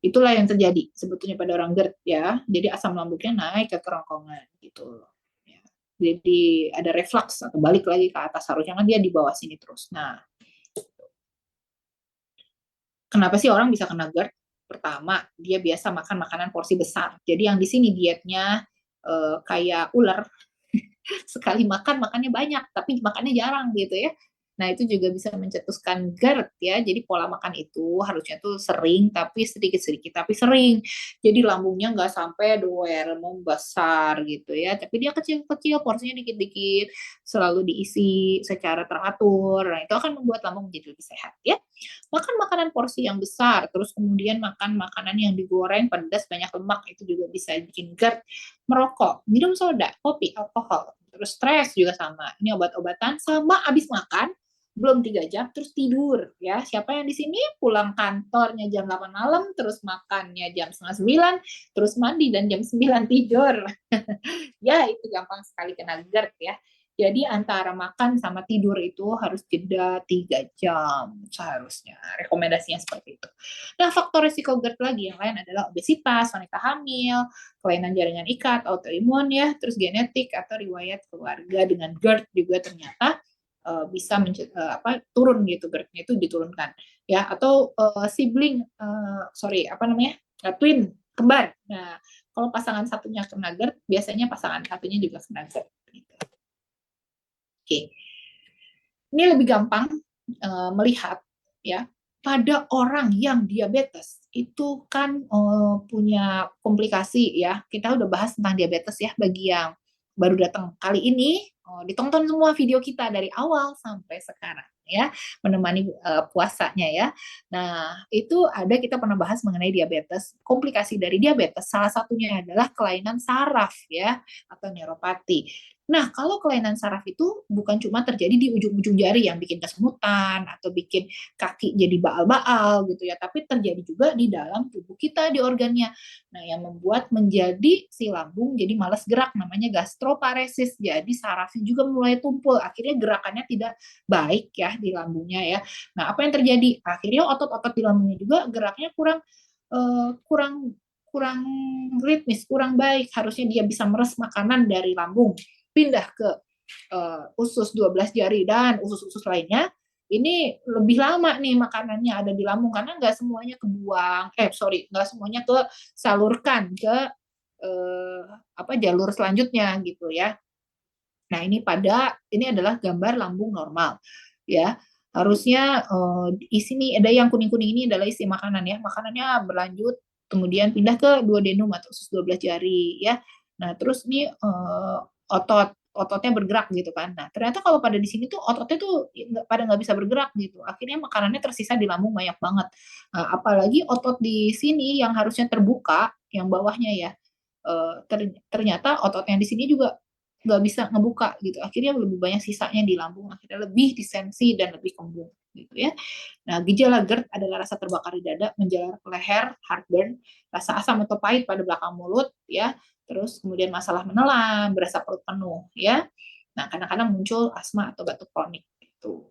itulah yang terjadi sebetulnya pada orang GERD ya. Jadi asam lambungnya naik ke kerongkongan gitu. Ya. Jadi ada reflux atau balik lagi ke atas, harusnya kan dia di bawah sini terus. Nah, kenapa sih orang bisa kena GERD? Pertama, dia biasa makan makanan porsi besar. Jadi yang di sini dietnya kayak ular, sekali makan makannya banyak tapi makannya jarang gitu ya. Nah, itu juga bisa mencetuskan GERD ya. Jadi pola makan itu harusnya tuh sering tapi sedikit-sedikit tapi sering. Jadi lambungnya nggak sampai doer membesar gitu ya. Tapi dia kecil-kecil, porsinya dikit-dikit, selalu diisi secara teratur. Nah, itu akan membuat lambung menjadi lebih sehat ya. Makan makanan porsi yang besar, terus kemudian makan makanan yang digoreng, pedas, banyak lemak, itu juga bisa bikin GERD. Merokok, minum soda, kopi, alkohol, terus stres juga sama. Ini obat-obatan sama abis makan belum 3 jam terus tidur ya. Siapa yang di sini pulang kantornya jam 8 malam terus makannya jam setengah 9 terus mandi dan jam 9 tidur. Ya itu gampang sekali kena GERD ya. Jadi antara makan sama tidur itu harus jeda 3 jam seharusnya. Rekomendasinya seperti itu. Nah, faktor risiko GERD lagi yang lain adalah obesitas, wanita hamil, kelainan jaringan ikat, autoimun ya, terus genetik atau riwayat keluarga dengan GERD juga ternyata bisa turun gitu, GERD-nya itu diturunkan ya, atau sibling sorry apa namanya, twin, kembar. Nah, kalau pasangan satunya kena GERD, biasanya pasangan satunya juga kena GERD. Gitu. Oke, ini lebih gampang melihat ya pada orang yang diabetes itu kan punya komplikasi ya. Kita udah bahas tentang diabetes ya bagi yang baru datang kali ini. Ditonton semua video kita dari awal sampai sekarang ya, menemani puasanya ya. Nah, itu ada kita pernah bahas mengenai diabetes. Komplikasi dari diabetes salah satunya adalah kelainan saraf ya atau neuropati. Nah, kalau kelainan saraf itu bukan cuma terjadi di ujung-ujung jari yang bikin kesemutan atau bikin kaki jadi baal-baal gitu ya, tapi terjadi juga di dalam tubuh kita, di organnya. Nah, yang membuat menjadi si lambung jadi malas gerak namanya gastroparesis. Jadi sarafnya juga mulai tumpul, akhirnya gerakannya tidak baik ya di lambungnya ya. Nah, apa yang terjadi? Akhirnya otot-otot di lambungnya juga geraknya kurang kurang kurang ritmis, kurang baik. Harusnya dia bisa meres makanan dari lambung pindah ke usus 12 jari dan usus-usus lainnya, ini lebih lama nih makanannya ada di lambung karena nggak semuanya kebuang, nggak semuanya ke salurkan ke jalur selanjutnya gitu ya. Nah, ini adalah gambar lambung normal ya. Harusnya di sini ada yang kuning-kuning ini adalah isi makanan ya. Makanannya berlanjut kemudian pindah ke duodenum atau usus 12 jari ya. Nah, terus ini ototnya bergerak gitu kan. Nah, ternyata kalau pada di sini tuh ototnya tuh pada nggak bisa bergerak gitu. Akhirnya makanannya tersisa di lambung banyak banget. Nah, apalagi otot di sini yang harusnya terbuka, yang bawahnya ya, ternyata otot yang di sini juga nggak bisa ngebuka gitu. Akhirnya lebih banyak sisanya di lambung, akhirnya lebih disensi dan lebih kembung gitu ya. Nah, gejala GERD adalah rasa terbakar di dada, menjalar ke leher, heartburn, rasa asam atau pahit pada belakang mulut ya, terus kemudian masalah menelan, berasa perut penuh ya. Nah, kadang-kadang muncul asma atau batuk kronik gitu.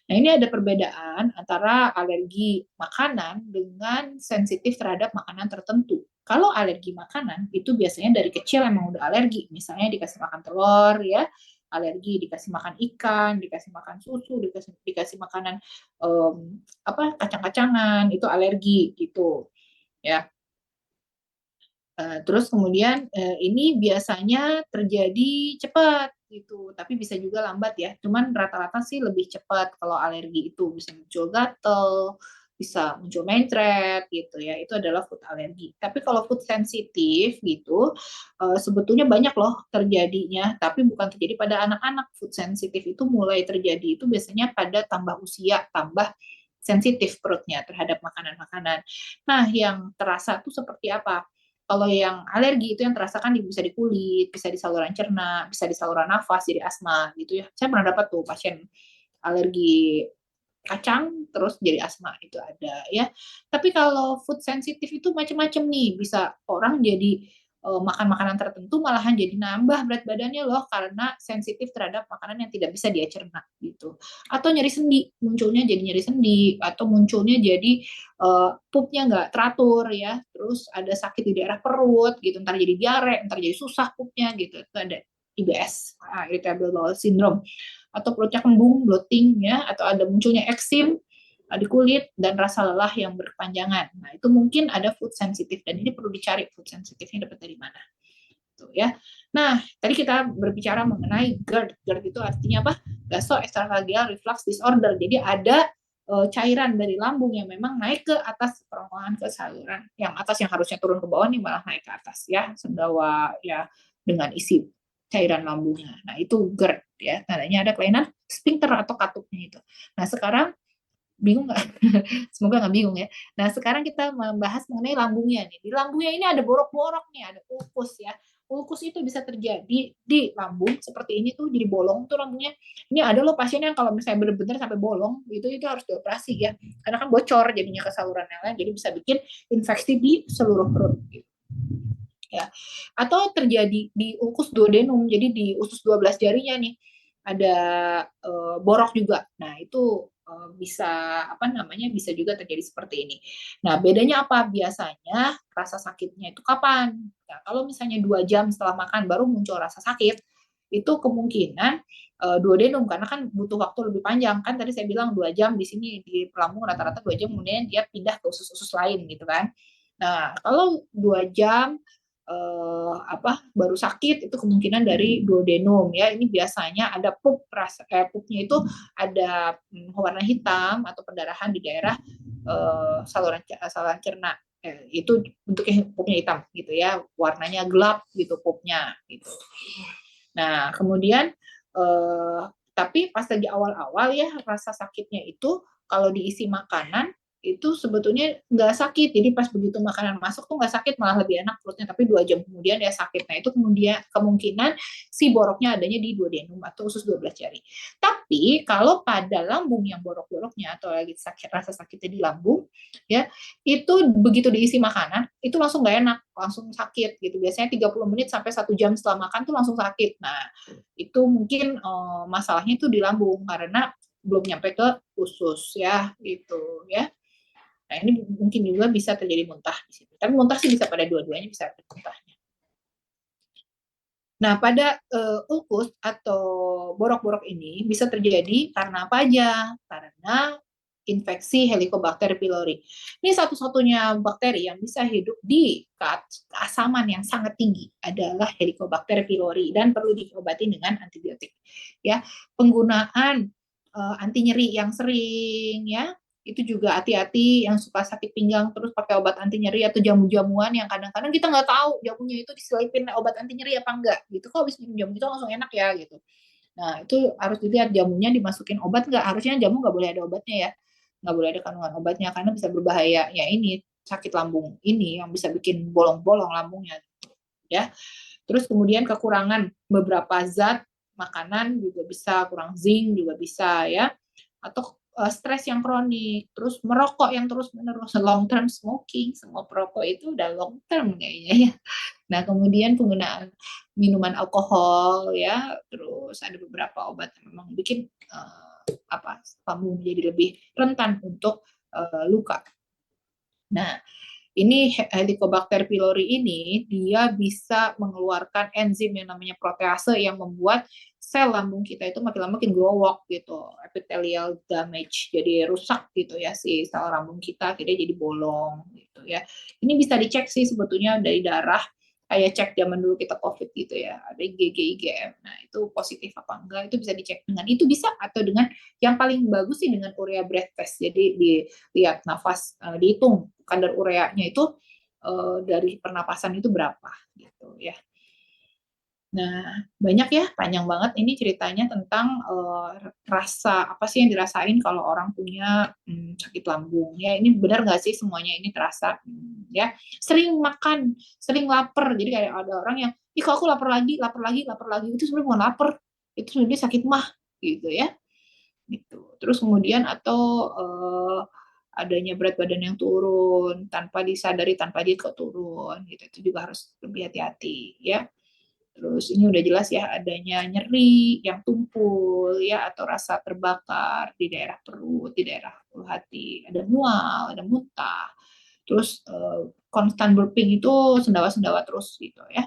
Nah, ini ada perbedaan antara alergi makanan dengan sensitif terhadap makanan tertentu. Kalau alergi makanan, itu biasanya dari kecil emang udah alergi. Misalnya dikasih makan telur, ya, alergi, dikasih makan ikan, dikasih makan susu, dikasih makanan kacang-kacangan, itu alergi gitu. Ya, terus kemudian ini biasanya terjadi cepat gitu, tapi bisa juga lambat ya. Cuman rata-rata sih lebih cepat kalau alergi itu bisa muncul gatel, bisa muncul mencret gitu ya. Itu adalah food alergi. Tapi kalau food sensitif gitu, sebetulnya banyak loh terjadinya, tapi bukan terjadi pada anak-anak. Food sensitif itu mulai terjadi itu biasanya pada tambah usia, tambah sensitif perutnya terhadap makanan-makanan. Nah, yang terasa tuh seperti apa? Kalau yang alergi itu yang terasakan bisa di kulit, bisa di saluran cerna, bisa di saluran nafas, jadi asma gitu ya. Saya pernah dapat tuh pasien alergi kacang terus jadi asma itu ada ya. Tapi kalau food sensitif itu macam-macam nih, bisa orang jadi makan makanan tertentu malahan jadi nambah berat badannya loh karena sensitif terhadap makanan yang tidak bisa dia cerna gitu. Atau nyeri sendi, munculnya jadi nyeri sendi atau munculnya jadi pupnya nggak teratur ya. Terus ada sakit di daerah perut gitu, ntar jadi diare, ntar jadi susah pupnya gitu. Itu ada IBS, irritable bowel syndrome, atau perutnya kembung, bloating ya, atau ada munculnya eksim di kulit dan rasa lelah yang berkepanjangan. Nah, itu mungkin ada food sensitif dan ini perlu dicari food sensitifnya dapat dari mana. gitu ya. Nah, tadi kita berbicara mengenai GERD. GERD itu artinya apa? Gastroesophageal reflux disorder. Jadi ada cairan dari lambung yang memang naik ke atas kerongkongan ke saluran. Yang atas yang harusnya turun ke bawah nih malah naik ke atas ya, sendawa ya dengan isi cairan lambungnya. Nah, itu GERD ya. Tandanya ada kelainan sphincter atau katupnya itu. Nah, sekarang bingung nggak? Semoga nggak bingung ya. Nah, sekarang kita membahas mengenai lambungnya nih. Di lambungnya ini ada borok-borok nih, ada ulkus ya. Ulkus itu bisa terjadi di lambung seperti ini tuh, jadi bolong tuh lambungnya. Ini ada loh pasien yang kalau misalnya benar-benar sampai bolong, itu harus dioperasi ya. Karena kan bocor jadinya ke saluran yang lain, jadi bisa bikin infeksi di seluruh perut. Gitu. Ya. Atau terjadi di ulkus duodenum, jadi di usus 12 jarinya nih ada borok juga. Nah, itu bisa apa namanya, bisa juga terjadi seperti ini. Nah, bedanya apa? Biasanya rasa sakitnya itu kapan? Nah, kalau misalnya 2 jam setelah makan baru muncul rasa sakit, itu kemungkinan duodenum, karena kan butuh waktu lebih panjang. Kan tadi saya bilang 2 jam di sini di lambung rata-rata 2 jam, kemudian dia pindah ke usus-usus lain gitu kan. Nah, kalau 2 jam baru sakit, itu kemungkinan dari duodenum ya. Ini biasanya ada pupnya itu ada warna hitam atau pendarahan di daerah saluran cerna. Itu bentuknya pupnya hitam gitu ya, warnanya gelap gitu pupnya gitu. Nah, kemudian tapi pas lagi awal-awal ya, rasa sakitnya itu kalau diisi makanan itu sebetulnya nggak sakit. Jadi pas begitu makanan masuk tuh nggak sakit, malah lebih enak perutnya. Tapi 2 jam kemudian ya sakit. Nah, itu kemudian kemungkinan si boroknya adanya di duodenum atau usus 12 jari. Tapi kalau pada lambung yang borok-boroknya atau lagi sakit, rasa sakitnya di lambung ya, itu begitu diisi makanan itu langsung nggak enak, langsung sakit gitu. Biasanya 30 menit sampai 1 jam setelah makan tuh langsung sakit. Nah, itu mungkin masalahnya itu di lambung karena belum nyampe ke usus ya gitu ya. Nah, ini mungkin juga bisa terjadi muntah di situ. Tapi muntah sih bisa pada dua-duanya, bisa ada muntahnya. Nah, pada ulkus atau borok-borok ini bisa terjadi karena apa aja? Karena infeksi Helicobacter pylori. Ini satu-satunya bakteri yang bisa hidup di keasaman yang sangat tinggi adalah Helicobacter pylori dan perlu diobati dengan antibiotik. Ya, penggunaan anti nyeri yang sering ya, itu juga hati-hati yang suka sakit pinggang terus pakai obat anti nyeri atau jamu-jamuan yang kadang-kadang kita nggak tahu jamunya itu diselipin obat anti nyeri apa enggak gitu, kok habis minum jamu itu langsung enak ya gitu. Nah, itu harus dilihat jamunya dimasukin obat nggak, harusnya jamu nggak boleh ada obatnya ya, nggak boleh ada kandungan obatnya karena bisa berbahaya ya, ini sakit lambung ini yang bisa bikin bolong-bolong lambungnya ya. Terus kemudian kekurangan beberapa zat makanan juga bisa, kurang zinc juga bisa ya, atau stres yang kronik, terus merokok yang terus-menerus, long term smoking, semua perokok itu udah long term kayaknya ya. Nah, kemudian penggunaan minuman alkohol ya, terus ada beberapa obat yang memang bikin lambung menjadi lebih rentan untuk luka. Nah, ini Helicobacter pylori ini dia bisa mengeluarkan enzim yang namanya protease yang membuat sel lambung kita itu makin lama makin growok gitu, epithelial damage, jadi rusak gitu ya si sel lambung kita, jadi bolong gitu ya. Ini bisa dicek sih sebetulnya dari darah, kayak cek zaman dulu kita COVID gitu ya, ada IgG, IgM. Nah, itu positif apa enggak, itu bisa dicek dengan itu bisa, atau dengan yang paling bagus sih dengan urea breath test. Jadi dilihat nafas, dihitung kadar ureanya itu dari pernapasan itu berapa gitu ya. Nah, banyak ya, panjang banget ini ceritanya tentang rasa apa sih yang dirasain kalau orang punya sakit lambung. Ya, ini benar nggak sih semuanya ini terasa? Ya, sering makan, sering lapar. Jadi kayak ada orang yang, ih kok aku lapar lagi, lapar lagi, lapar lagi. Itu sebenarnya bukan lapar, itu sebenarnya sakit mah, gitu ya. Gitu. Terus kemudian atau adanya berat badan yang turun tanpa disadari, tanpa dia kok turun, gitu. Itu juga harus lebih hati-hati ya. Terus ini udah jelas ya, adanya nyeri yang tumpul ya, atau rasa terbakar di daerah perut, di daerah ulu hati, ada mual, ada muntah. Terus konstan burping itu sendawa-sendawa terus gitu ya.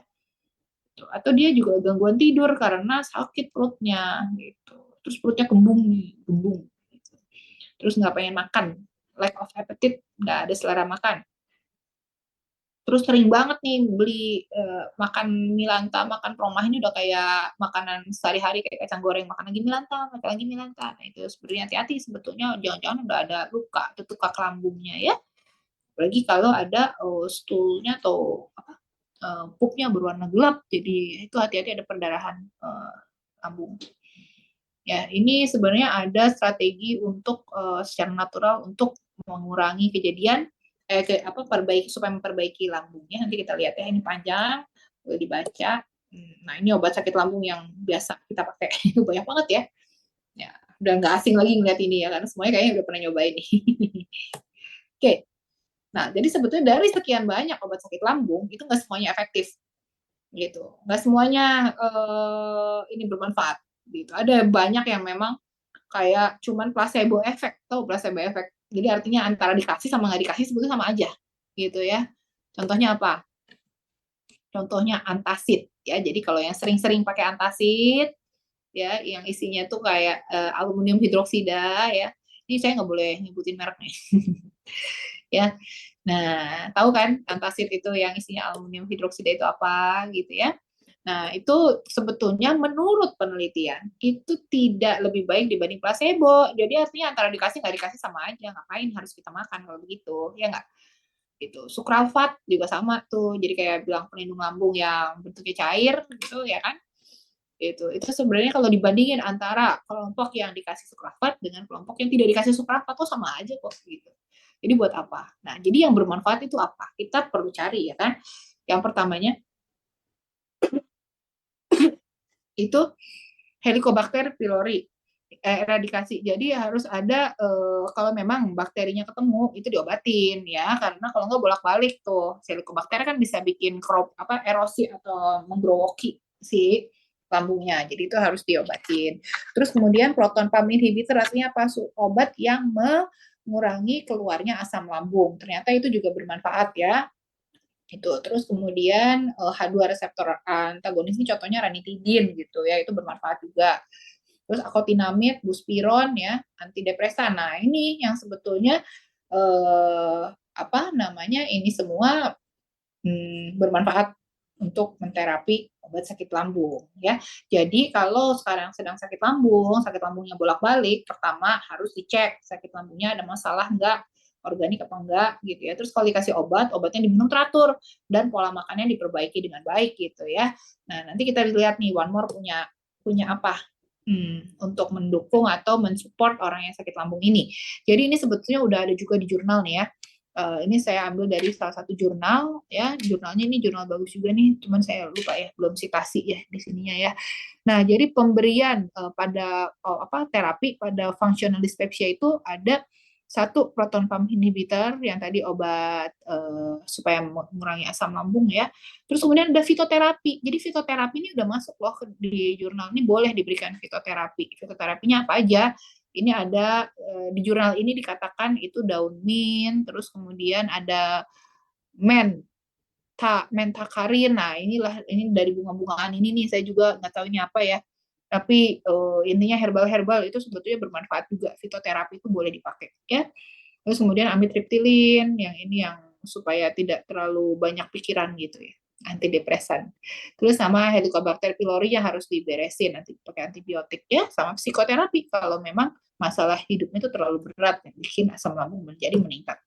Atau dia juga gangguan tidur karena sakit perutnya gitu. Terus perutnya kembung nih, kembung. Gitu. Terus nggak pengen makan, lack of appetite, nggak ada selera makan. Terus sering banget nih beli makan mie lanta, makan promah ini udah kayak makanan sehari-hari kayak kacang goreng, makan lagi mie lanta, makan lagi mie lanta. Nah, itu sebenarnya hati-hati sebetulnya jangan-jangan udah ada luka, tutup lambungnya ya. Apalagi kalau ada stulnya atau apa pupnya berwarna gelap, jadi itu hati-hati ada perdarahan lambung. Ya, ini sebenarnya ada strategi untuk secara natural untuk mengurangi kejadian perbaiki supaya memperbaiki lambungnya. Nanti kita lihat ya, ini panjang, boleh dibaca. Nah, ini obat sakit lambung yang biasa kita pakai. Banyak banget ya. Ya, udah nggak asing lagi ngeliat ini ya, karena semuanya kayaknya udah pernah nyobain nih. Oke, nah jadi sebetulnya dari sekian banyak obat sakit lambung, itu nggak semuanya efektif. Gitu. Nggak semuanya ini bermanfaat. Gitu. Ada banyak yang memang kayak cuman placebo effect, tahu placebo effect. Jadi artinya antara dikasih sama nggak dikasih sebetulnya sama aja, gitu ya. Contohnya apa? Contohnya antacid ya. Jadi kalau yang sering-sering pakai antacid ya, yang isinya tuh kayak aluminium hidroksida ya. Ini saya nggak boleh nyebutin merek nih. Ya. Nah, tahu kan antacid itu yang isinya aluminium hidroksida itu apa gitu ya. Nah, itu sebetulnya menurut penelitian itu tidak lebih baik dibanding placebo. Jadi artinya antara dikasih nggak dikasih sama aja. Ngapain harus kita makan kalau begitu? Ya nggak? Gitu. Sukralfat juga sama tuh. Jadi kayak bilang pelindung lambung yang bentuknya cair gitu ya kan? Itu sebenarnya kalau dibandingin antara kelompok yang dikasih sukralfat dengan kelompok yang tidak dikasih sukralfat tuh sama aja kok gitu. Jadi buat apa? Nah, jadi yang bermanfaat itu apa? Kita perlu cari ya kan. Yang pertamanya itu Helicobacter pylori eradikasi. Jadi harus ada kalau memang bakterinya ketemu itu diobatin ya, karena kalau nggak bolak-balik tuh Helicobacter kan bisa bikin erosi atau menggerowoki si lambungnya. Jadi itu harus diobatin. Terus kemudian proton pump inhibitor artinya apa? Obat yang mengurangi keluarnya asam lambung. Ternyata itu juga bermanfaat ya. Itu terus kemudian H2 reseptor antagonis ini contohnya ranitidin gitu ya, itu bermanfaat juga. Terus akotinamid, buspiron ya, antidepresan. Nah, ini yang sebetulnya apa namanya? Ini semua bermanfaat untuk menterapi obat sakit lambung ya. Jadi kalau sekarang sedang sakit lambungnya bolak-balik, pertama harus dicek sakit lambungnya ada masalah enggak, organik apa enggak gitu ya. Terus kalau dikasih obat, obatnya diminum teratur dan pola makannya diperbaiki dengan baik gitu ya. Nah, nanti kita lihat nih One More punya apa untuk mendukung atau mensupport orang yang sakit lambung ini. Jadi ini sebetulnya udah ada juga di jurnal nih ya. Ini saya ambil dari salah satu jurnal ya, jurnalnya ini jurnal bagus juga nih, cuman saya lupa ya, belum citasi ya di sininya ya. Nah, jadi pemberian pada terapi pada functional dyspepsia itu ada satu proton pump inhibitor yang tadi obat supaya mengurangi asam lambung ya. Terus kemudian ada fitoterapi. Jadi fitoterapi ini udah masuk loh di jurnal ini, boleh diberikan fitoterapi. Fitoterapinya apa aja? Ini ada di jurnal ini dikatakan itu daun mint, terus kemudian ada mentakarin. Nah, ini dari bunga-bungaan ini nih, saya juga nggak tahu ini apa ya. Tapi intinya herbal-herbal itu sebetulnya bermanfaat juga. Fitoterapi itu boleh dipakai ya. Terus kemudian amitriptilin, yang ini yang supaya tidak terlalu banyak pikiran gitu ya, antidepresan. Terus sama Helicobacter pylori yang harus diberesin, nanti pakai antibiotik ya, sama psikoterapi kalau memang masalah hidupnya itu terlalu berat yang bikin asam lambung menjadi meningkat.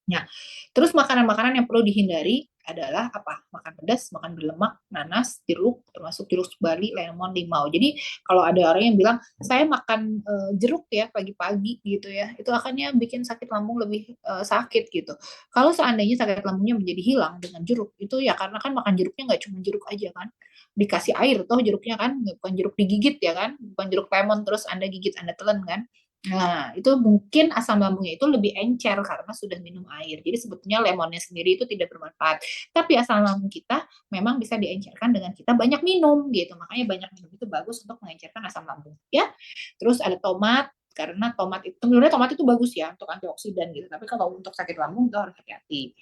Nah, terus makanan-makanan yang perlu dihindari adalah apa? Makan pedas, makan berlemak, nanas, jeruk, termasuk jeruk bali, lemon, limau. Jadi kalau ada orang yang bilang saya makan jeruk ya pagi-pagi gitu ya, itu akannya bikin sakit lambung lebih sakit gitu. Kalau seandainya sakit lambungnya menjadi hilang dengan jeruk, itu ya karena kan makan jeruknya nggak cuma jeruk aja kan, dikasih air toh jeruknya kan, bukan jeruk digigit ya kan, bukan jeruk lemon terus Anda gigit Anda telan kan. Nah, itu mungkin asam lambungnya itu lebih encer karena sudah minum air. Jadi sebetulnya lemonnya sendiri itu tidak bermanfaat. Tapi asam lambung kita memang bisa diencerkan dengan kita banyak minum gitu. Makanya banyak minum itu bagus untuk mengencerkan asam lambung. Ya. Terus ada tomat, karena tomat itu sebenarnya tomat itu bagus ya untuk antioksidan gitu. Tapi kalau untuk sakit lambung itu harus hati-hati.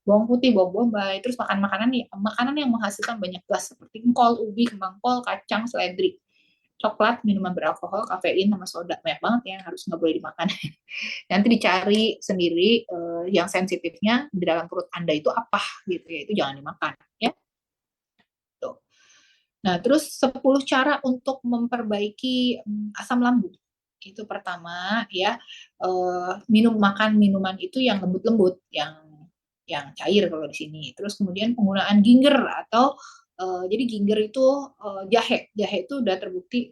Bawang putih, bawang bombay, terus makanan yang menghasilkan banyak gas seperti kol, ubi, kembang kol, kacang, seledri. coklat, minuman beralkohol, kafein, sama soda, banyak banget yang harus nggak boleh dimakan. Nanti dicari sendiri yang sensitifnya di dalam perut Anda itu apa gitu ya, itu jangan dimakan ya. Tuh. Nah, terus 10 cara untuk memperbaiki asam lambung. Itu pertama ya, makan minuman itu yang lembut-lembut, yang cair kalau di sini. Terus kemudian penggunaan ginger atau jadi ginger itu jahe. Jahe itu udah terbukti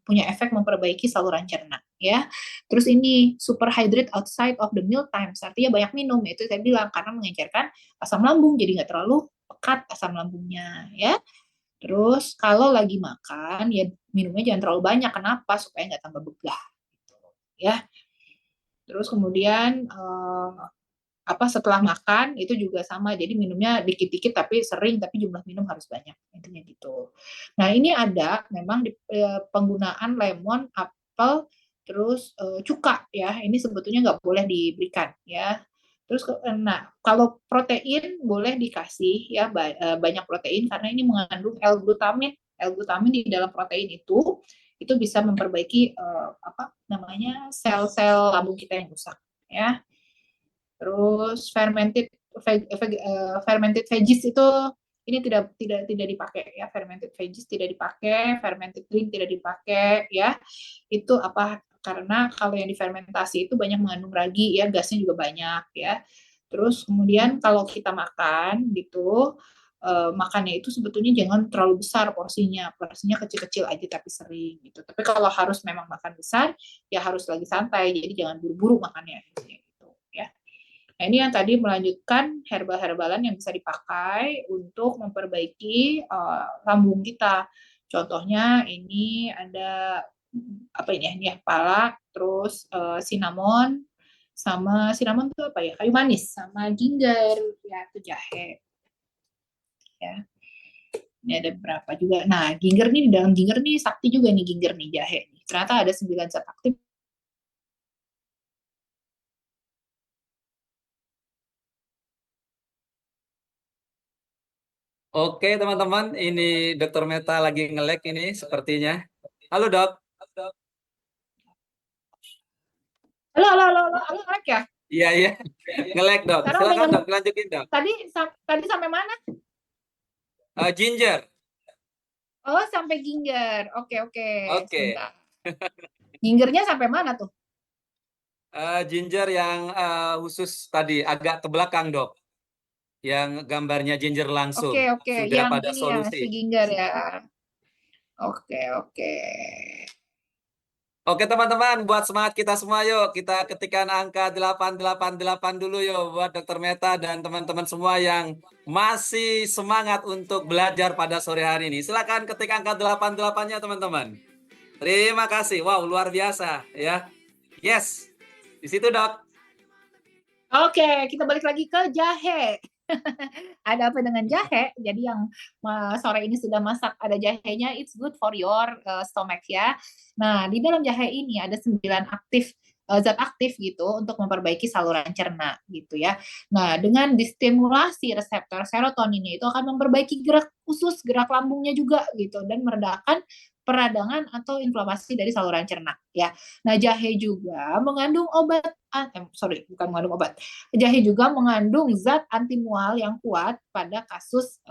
punya efek memperbaiki saluran cerna ya. Terus ini super hydrate outside of the meal times, artinya banyak minum, itu saya bilang karena mengencerkan asam lambung, jadi nggak terlalu pekat asam lambungnya ya. Terus kalau lagi makan ya minumnya jangan terlalu banyak. Kenapa? Supaya nggak tambah begah gitu, ya. Terus kemudian setelah makan itu juga sama. Jadi minumnya dikit-dikit tapi sering, tapi jumlah minum harus banyak. Intinya gitu. Nah, ini ada memang penggunaan lemon, apel, terus cuka ya. Ini sebetulnya nggak boleh diberikan ya. Terus nah, kalau protein boleh dikasih ya, banyak protein karena ini mengandung L-glutamin. L-glutamin di dalam protein itu bisa memperbaiki sel-sel lambung kita yang rusak ya. Terus fermented veggies itu ini tidak dipakai ya, fermented veggies tidak dipakai, fermented drink tidak dipakai ya. Itu apa? Karena kalau yang difermentasi itu banyak mengandung ragi ya, gasnya juga banyak ya. Terus kemudian kalau kita makan gitu, makannya itu sebetulnya jangan terlalu besar porsinya kecil-kecil aja tapi sering gitu. Tapi kalau harus memang makan besar, ya harus lagi santai, jadi jangan buru-buru makannya gitu ya. Nah, ini yang tadi melanjutkan herbal-herbalan yang bisa dipakai untuk memperbaiki lambung kita. Contohnya ini ada apa ini ya, pala, terus cinnamon, sama cinnamon itu apa ya, kayu manis, sama ginger ya, itu jahe ya. Ini ada beberapa juga. Nah, ginger nih, di dalam ginger nih sakti juga nih, ginger nih, jahe nih. Ternyata ada 9 zat aktif. Oke teman-teman, ini Dokter Meta lagi nge-lag ini sepertinya. Halo dok. Halo, halo, halo, halo, halo, halo ya. Iya iya, nge-lag dok. Sekarang udah Silakan nyambung. dok, lanjutin dok. Tadi sampai mana? Ginger. Oh, sampai ginger. Oke, oke. Oke. Sebentar. Gingernya sampai mana tuh? Ginger yang khusus tadi agak ke belakang dok, yang gambarnya ginger langsung Oke, oke. sudah Yang pada ini ya, solusi. si ginger ya. Oke, oke. Oke teman-teman, buat semangat kita semua yuk, kita ketikkan angka 888 dulu yuk buat Dokter Meta dan teman-teman semua yang masih semangat untuk belajar pada sore hari ini. Silakan ketik angka 88-nya teman-teman. Terima kasih. Wow, luar biasa ya. Yes. Di situ, Dok. Oke, kita balik lagi ke jahe. Ada apa dengan jahe? Jadi yang sore ini sudah masak ada jahenya, it's good for your stomach ya. Nah, di dalam jahe ini ada 9 zat aktif gitu untuk memperbaiki saluran cerna gitu ya. Nah, dengan distimulasi reseptor serotoninnya itu akan memperbaiki gerak lambungnya juga gitu dan meredakan peradangan atau inflamasi dari saluran cerna ya. Nah, jahe juga mengandung bukan mengandung obat. Jahe juga mengandung zat anti mual yang kuat pada kasus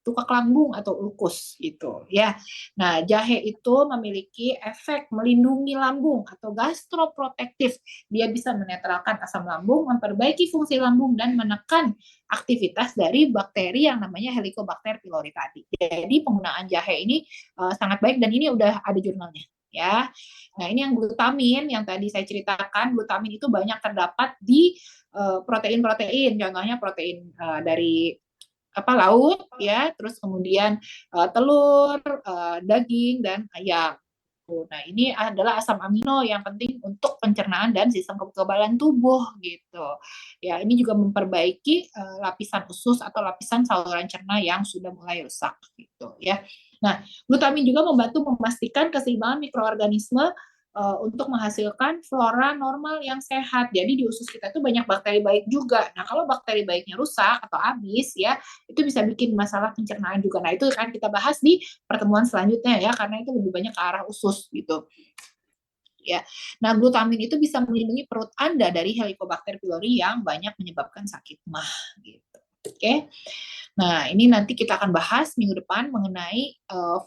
tukak lambung atau ulkus gitu ya. Nah, jahe itu memiliki efek melindungi lambung atau gastroprotektif. Dia bisa menetralkan asam lambung, memperbaiki fungsi lambung dan menekan aktivitas dari bakteri yang namanya Helicobacter pylori tadi. Jadi penggunaan jahe ini sangat baik dan ini udah ada jurnalnya ya. Nah, ini yang glutamin yang tadi saya ceritakan, glutamin itu banyak terdapat di protein-protein, contohnya protein dari laut ya, terus kemudian telur, daging dan ayam. Nah, ini adalah asam amino yang penting untuk pencernaan dan sistem kekebalan tubuh gitu. Ya, ini juga memperbaiki lapisan usus atau lapisan saluran cerna yang sudah mulai rusak gitu ya. Nah, glutamin juga membantu memastikan keseimbangan mikroorganisme untuk menghasilkan flora normal yang sehat. Jadi di usus kita itu banyak bakteri baik juga. Nah, kalau bakteri baiknya rusak atau habis ya, itu bisa bikin masalah pencernaan juga. Nah, itu kan kita bahas di pertemuan selanjutnya ya, karena itu lebih banyak ke arah usus gitu. Ya. Nah, glutamin itu bisa melindungi perut Anda dari Helicobacter pylori yang banyak menyebabkan sakit mah gitu. Oke. Nah, ini nanti kita akan bahas minggu depan mengenai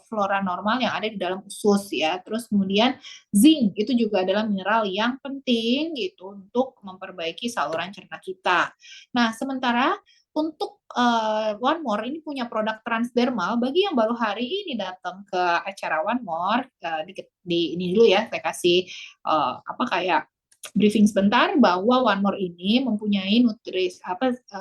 flora normal yang ada di dalam usus ya. Terus kemudian zinc itu juga adalah mineral yang penting gitu untuk memperbaiki saluran cerna kita. Nah, sementara untuk One More ini punya produk transdermal bagi yang baru hari ini datang ke acara One More di ini dulu ya, saya kasih apa kayak briefing sebentar bahwa One More ini mempunyai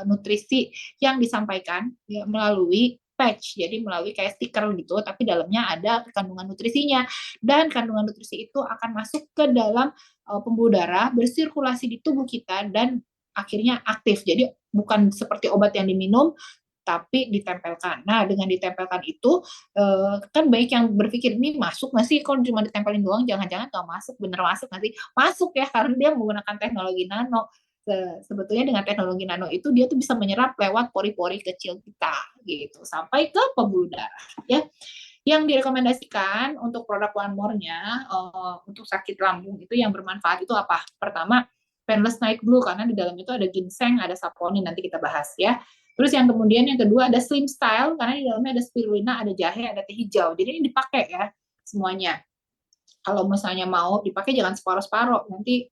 nutrisi yang disampaikan ya, melalui patch, jadi melalui kayak stiker gitu, tapi dalamnya ada kandungan nutrisinya, dan kandungan nutrisi itu akan masuk ke dalam pembuluh darah, bersirkulasi di tubuh kita, dan akhirnya aktif. Jadi bukan seperti obat yang diminum, tapi ditempelkan. Nah, dengan ditempelkan itu, kan baik yang berpikir, ini masuk nggak sih? Kalau cuma ditempelin doang, jangan-jangan nggak masuk, bener masuk nggak sih? Masuk ya, karena dia menggunakan teknologi nano. Sebetulnya dengan teknologi nano itu dia tuh bisa menyerap lewat pori-pori kecil kita gitu sampai ke pembuluh darah ya. Yang direkomendasikan untuk produk One More-nya untuk sakit lambung itu yang bermanfaat itu apa? Pertama, Painless Night Blue karena di dalam itu ada ginseng, ada saponin, nanti kita bahas ya. Terus yang kemudian yang kedua ada Slim Style karena di dalamnya ada spirulina, ada jahe, ada teh hijau. Jadi ini dipakai ya semuanya. Kalau misalnya mau dipakai jangan separuh-separuh, nanti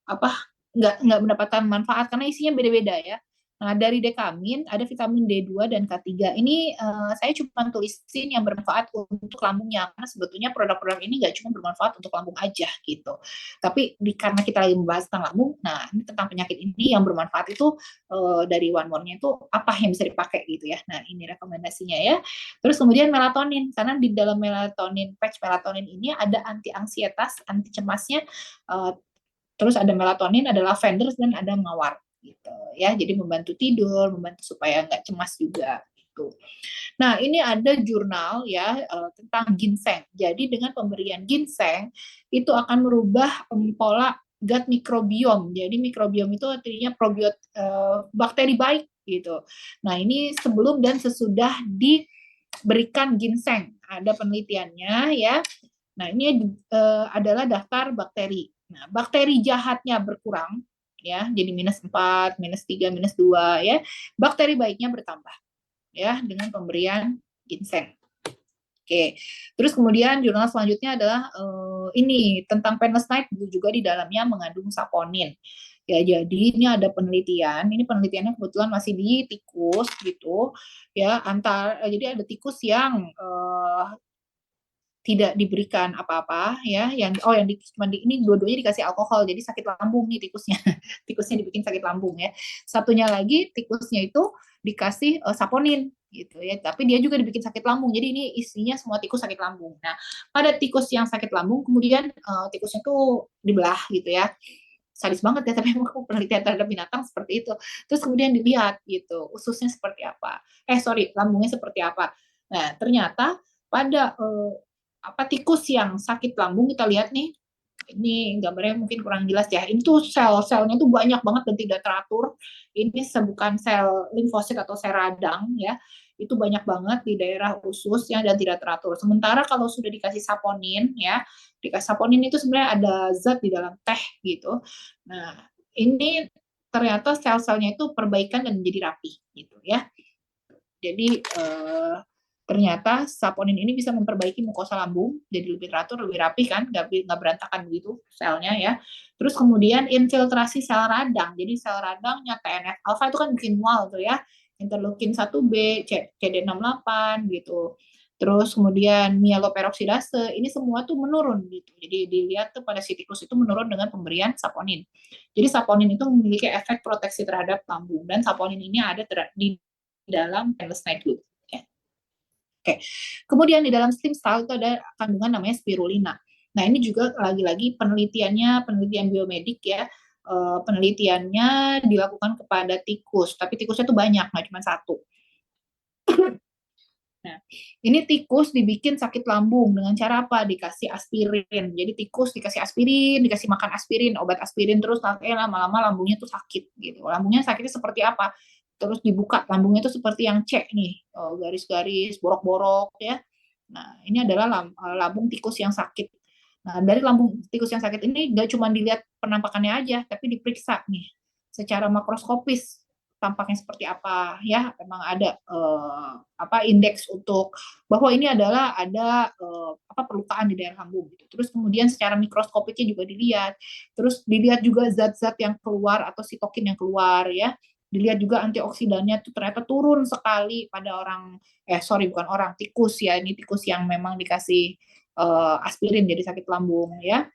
apa nggak mendapatkan manfaat karena isinya beda-beda ya. Nah, dari Dekamin ada vitamin D2 dan K3. Ini saya cuma tulisin yang bermanfaat untuk lambungnya karena sebetulnya produk-produk ini nggak cuma bermanfaat untuk lambung aja gitu. Tapi karena kita lagi membahas tentang lambung, nah ini tentang penyakit ini yang bermanfaat itu dari One More-nya itu apa yang bisa dipakai gitu ya. Nah, ini rekomendasinya ya. Terus kemudian melatonin karena di dalam patch melatonin ini ada anti ansietas, anti cemasnya, terus ada melatonin, ada lavender, dan ada mawar gitu ya. Jadi membantu tidur, membantu supaya nggak cemas juga gitu. Nah, ini ada jurnal ya tentang ginseng. Jadi dengan pemberian ginseng itu akan merubah pola gut microbiome. Jadi mikrobiom itu artinya bakteri baik gitu. Nah, ini sebelum dan sesudah diberikan ginseng ada penelitiannya ya. Nah, ini adalah daftar bakteri. Nah, bakteri jahatnya berkurang, ya, jadi -4, -3, -2, ya. Bakteri baiknya bertambah, ya, dengan pemberian ginseng. Oke, terus kemudian jurnal selanjutnya adalah ini tentang Painless Night juga di dalamnya mengandung saponin. Ya, jadi ini ada penelitian. Ini penelitiannya kebetulan masih di tikus gitu, ya. Jadi ada tikus yang tidak diberikan apa-apa ya, yang ini dua-duanya dikasih alkohol, jadi sakit lambung nih tikusnya. Tikusnya dibikin sakit lambung ya. Satunya lagi tikusnya itu dikasih saponin gitu ya, tapi dia juga dibikin sakit lambung. Jadi ini isinya semua tikus sakit lambung. Nah, pada tikus yang sakit lambung kemudian tikusnya tuh dibelah gitu ya. Sadis banget ya, tapi memang penelitian terhadap binatang seperti itu. Terus kemudian dilihat gitu, ususnya seperti apa. Lambungnya seperti apa. Nah, ternyata pada tikus yang sakit lambung kita lihat nih, ini gambarnya mungkin kurang jelas ya. Ini tuh sel-selnya tuh banyak banget dan tidak teratur. Ini bukan sel limfosit atau sel radang ya. Itu banyak banget di daerah usus yang dan tidak teratur. Sementara kalau sudah dikasih saponin ya, dikasih saponin itu sebenarnya ada zat di dalam teh gitu. Nah, ini ternyata sel-selnya itu perbaikan dan menjadi rapi gitu ya. Jadi ternyata saponin ini bisa memperbaiki mukosa lambung, jadi lebih teratur, lebih rapi kan, nggak berantakan begitu selnya ya. Terus kemudian infiltrasi sel radang, jadi sel radangnya TNF alpha itu kan bikin mual tuh ya, interleukin 1B, CD68 gitu. Terus kemudian mieloperoksidase, ini semua tuh menurun gitu. Jadi dilihat tuh pada si tikus itu menurun dengan pemberian saponin. Jadi saponin itu memiliki efek proteksi terhadap lambung, dan saponin ini ada di dalam Painless Night Blue. Oke. Kemudian di dalam stem cell itu ada kandungan namanya spirulina. Nah, ini juga lagi-lagi penelitian biomedik ya. Penelitiannya dilakukan kepada tikus, tapi tikusnya tuh banyak, nggak cuma satu. Nah, ini tikus dibikin sakit lambung dengan cara apa? Dikasih aspirin. Jadi tikus dikasih aspirin, dikasih makan aspirin, obat aspirin terus lama-lama lambungnya tuh sakit gitu. Lambungnya sakitnya seperti apa? Terus dibuka lambungnya tuh seperti yang C nih, garis-garis, borok-borok ya. Nah, ini adalah lambung tikus yang sakit. Nah, dari lambung tikus yang sakit ini nggak cuma dilihat penampakannya aja, tapi diperiksa nih secara makroskopis tampaknya seperti apa ya. Memang ada apa indeks untuk bahwa ini adalah ada apa perlukaan di daerah lambung gitu. Terus kemudian secara mikroskopiknya juga dilihat. Terus dilihat juga zat-zat yang keluar atau sitokin yang keluar ya. Dilihat juga antioksidannya tuh ternyata turun sekali pada orang sorry bukan orang tikus ya, ini tikus yang memang dikasih aspirin jadi sakit lambung ya.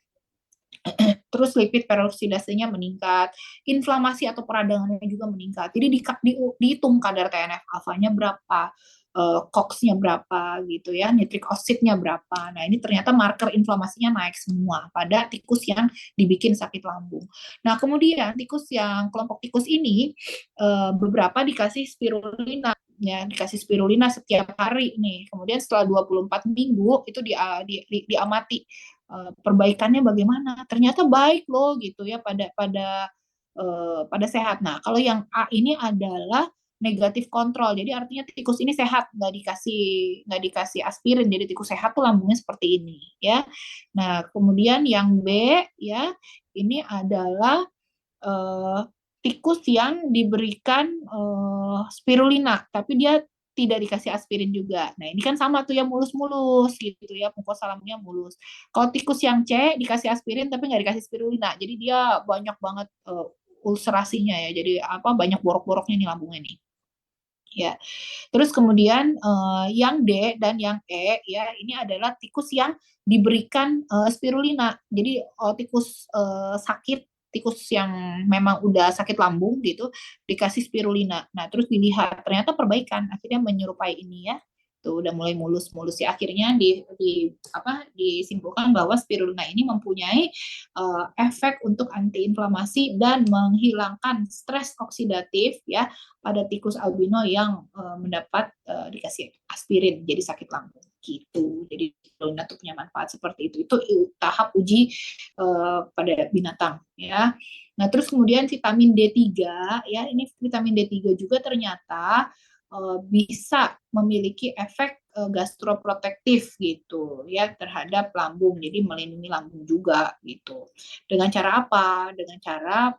Terus lipid peroksidasenya meningkat, inflamasi atau peradangannya juga meningkat. Jadi dihitung kadar TNF-alfanya berapa, COX-nya berapa gitu ya, nitric oxide-nya berapa. Nah, ini ternyata marker inflamasinya naik semua pada tikus yang dibikin sakit lambung. Nah, kemudian tikus yang kelompok tikus ini beberapa dikasih spirulina ya, dikasih spirulina setiap hari nih. Kemudian setelah 24 minggu itu diamati perbaikannya bagaimana. Ternyata baik loh gitu ya pada sehat. Nah, kalau yang A ini adalah negatif kontrol. Jadi artinya tikus ini sehat, nggak dikasih aspirin. Jadi tikus sehat tuh lambungnya seperti ini ya. Nah, kemudian yang B ya, ini adalah eh, tikus yang diberikan spirulina, tapi dia tidak dikasih aspirin juga. Nah, ini kan sama tuh ya mulus-mulus gitu ya, mukosa lambungnya mulus. Kalau tikus yang C dikasih aspirin tapi nggak dikasih spirulina, jadi dia banyak banget ulcerasinya ya, jadi apa banyak borok-boroknya nih lambungnya nih. Ya, terus kemudian yang D dan yang E ya ini adalah tikus yang diberikan spirulina. Jadi tikus sakit, tikus yang memang udah sakit lambung gitu dikasih spirulina. Nah, terus dilihat ternyata perbaikan akhirnya menyerupai ini ya. Tuh udah mulai mulus-mulus ya, akhirnya disimpulkan bahwa spirulina ini mempunyai efek untuk antiinflamasi dan menghilangkan stres oksidatif ya pada tikus albino yang mendapat dikasih aspirin jadi sakit lambung gitu. Jadi donat tuh punya manfaat seperti itu. Itu tahap uji pada binatang ya. Nah, terus kemudian vitamin D3 ya, ini vitamin D3 juga ternyata bisa memiliki efek gastroprotektif gitu ya terhadap lambung. Jadi melindungi lambung juga gitu. Dengan cara apa? Dengan cara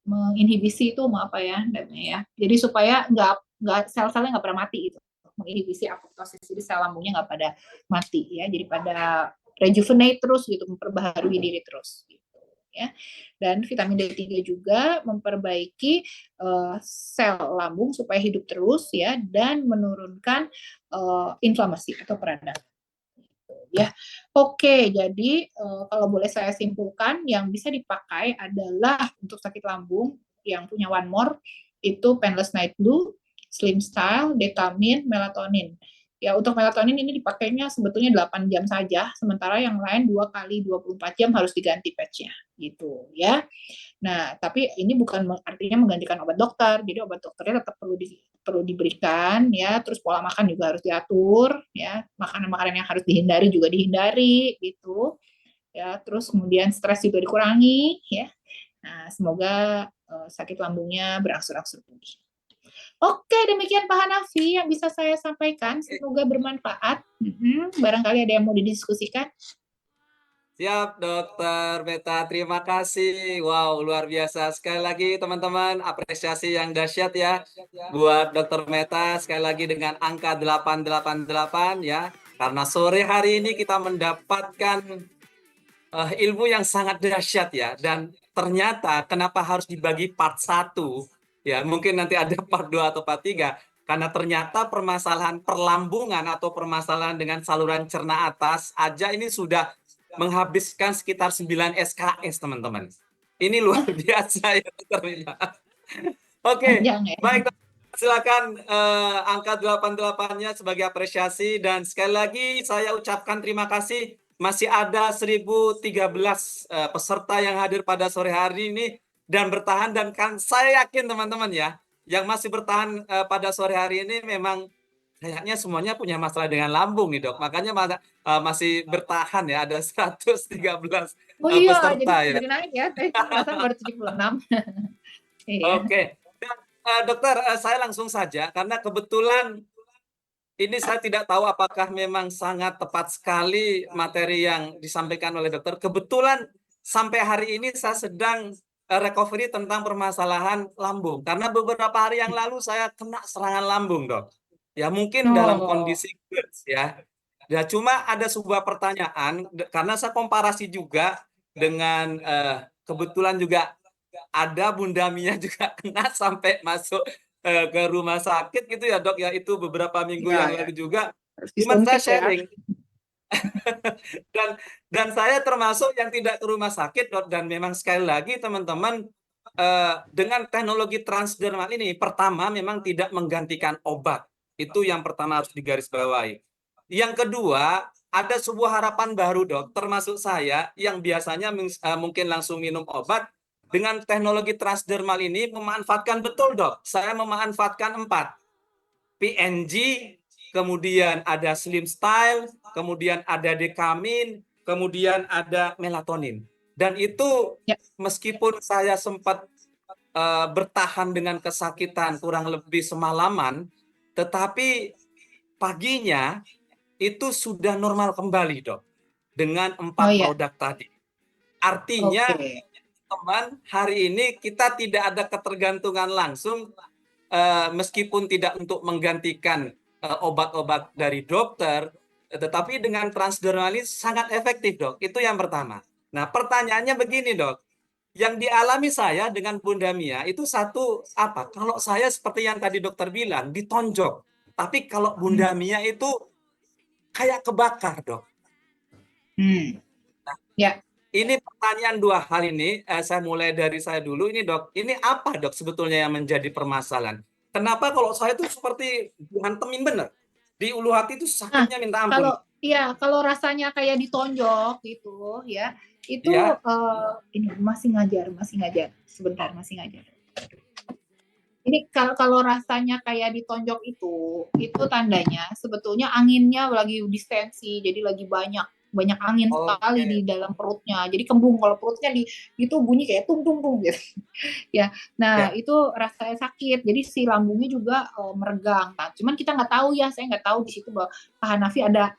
menginhibisi itu apa ya namanya ya. Jadi supaya nggak sel-selnya nggak pernah mati gitu. Menginhibisi apoptosis, jadi sel lambungnya nggak pada mati ya. Jadi pada rejuvenate terus gitu, memperbaharui diri terus gitu ya. Dan vitamin D3 juga memperbaiki sel lambung supaya hidup terus ya dan menurunkan inflamasi atau peradangan ya. Oke, jadi kalau boleh saya simpulkan, yang bisa dipakai adalah untuk sakit lambung yang punya One More itu Painless Night Blue, Slim Style, Detamin, Melatonin. Ya, untuk melatonin ini dipakainya sebetulnya 8 jam saja, sementara yang lain 2 kali 24 jam harus diganti patch-nya gitu ya. Nah, tapi ini bukan artinya menggantikan obat dokter. Jadi obat dokternya tetap perlu diberikan ya, terus pola makan juga harus diatur ya. Makanan-makanan yang harus dihindari juga dihindari gitu. Ya, terus kemudian stres juga dikurangi ya. Nah, semoga sakit lambungnya berangsur-angsur pulih. Oke, demikian Pak Hanafi yang bisa saya sampaikan. Semoga bermanfaat. Barangkali ada yang mau didiskusikan. Siap, Dokter Meta. Terima kasih. Wow, luar biasa. Sekali lagi, teman-teman, apresiasi yang dahsyat ya buat Dokter Meta. Sekali lagi dengan angka 888 ya. Karena sore hari ini kita mendapatkan ilmu yang sangat dahsyat ya. Dan ternyata kenapa harus dibagi part 1? Ya, mungkin nanti ada part 2 atau part 3. Karena ternyata permasalahan perlambungan atau permasalahan dengan saluran cerna atas aja ini sudah menghabiskan sekitar 9 SKS, teman-teman. Ini luar biasa ya, ternyata. Oke, Panjang ya. baik. Silakan angka 88-nya sebagai apresiasi. Dan sekali lagi saya ucapkan terima kasih. Masih ada 1013 peserta yang hadir pada sore hari ini dan bertahan. Dan kan saya yakin teman-teman ya, yang masih bertahan pada sore hari ini memang kayaknya semuanya punya masalah dengan lambung nih dok, makanya masih bertahan ya, ada 113 Oh iya, jadi peserta ya. jadi naik ya. Tadi perasaan baru 76. Iya. Oke, dan dokter saya langsung saja karena kebetulan ini saya tidak tahu apakah memang sangat tepat sekali materi yang disampaikan oleh dokter. Kebetulan sampai hari ini saya sedang recovery tentang permasalahan lambung. Karena beberapa hari yang lalu saya kena serangan lambung, dok. Ya mungkin dalam Oh, kondisi GERD ya. Ya cuma ada sebuah pertanyaan karena saya komparasi juga dengan kebetulan juga ada Bunda Mia juga kena sampai masuk ke rumah sakit gitu ya dok ya, itu beberapa minggu iya yang ya. lalu juga. Harus Cuman saya disuntik ya. sharing dan saya termasuk yang tidak ke rumah sakit dok, dan memang sekali lagi teman-teman dengan teknologi transdermal ini pertama memang tidak menggantikan obat, itu yang pertama harus digarisbawahi. Yang kedua ada sebuah harapan baru dok, termasuk saya yang biasanya mungkin langsung minum obat. Dengan teknologi transdermal ini memanfaatkan betul dok, saya memanfaatkan 4 PNG, kemudian ada Slim Style, kemudian ada Dekamin, kemudian ada melatonin. Dan itu Ya. meskipun saya sempat bertahan dengan kesakitan kurang lebih semalaman, tetapi paginya itu sudah normal kembali dok, dengan Oh 4 ya. produk tadi. Artinya Oke. teman, hari ini kita tidak ada ketergantungan langsung meskipun tidak untuk menggantikan obat-obat dari dokter, tetapi dengan transdermalis sangat efektif dok. Itu yang pertama. Nah pertanyaannya begini dok, yang dialami saya dengan Bunda Mia itu satu apa? Kalau saya seperti yang tadi dokter bilang ditonjok, tapi kalau Hmm. Bunda Mia itu kayak kebakar dok. Hmm. Ya. Ini pertanyaan dua hal ini, saya mulai dari saya dulu ini dok. Ini apa dok sebetulnya yang menjadi permasalahan? Kenapa kalau saya itu seperti dihantemin bener? Di ulu hati itu Nah, sakitnya minta ampun. kalau rasanya kayak ditonjok gitu ya, itu Ya, ini masih ngajar sebentar, masih ngajar. Ini kalau rasanya kayak ditonjok itu tandanya sebetulnya anginnya lagi distensi, jadi lagi banyak angin sekali oke. di dalam perutnya. Jadi kembung kalau perutnya itu bunyi kayak tung tung tung gitu. Ya, nah Ya, itu rasanya sakit. Jadi si lambungnya juga meregang. Nah, cuman kita nggak tahu ya, saya nggak tahu di situ bahwa Pak Hanafi ada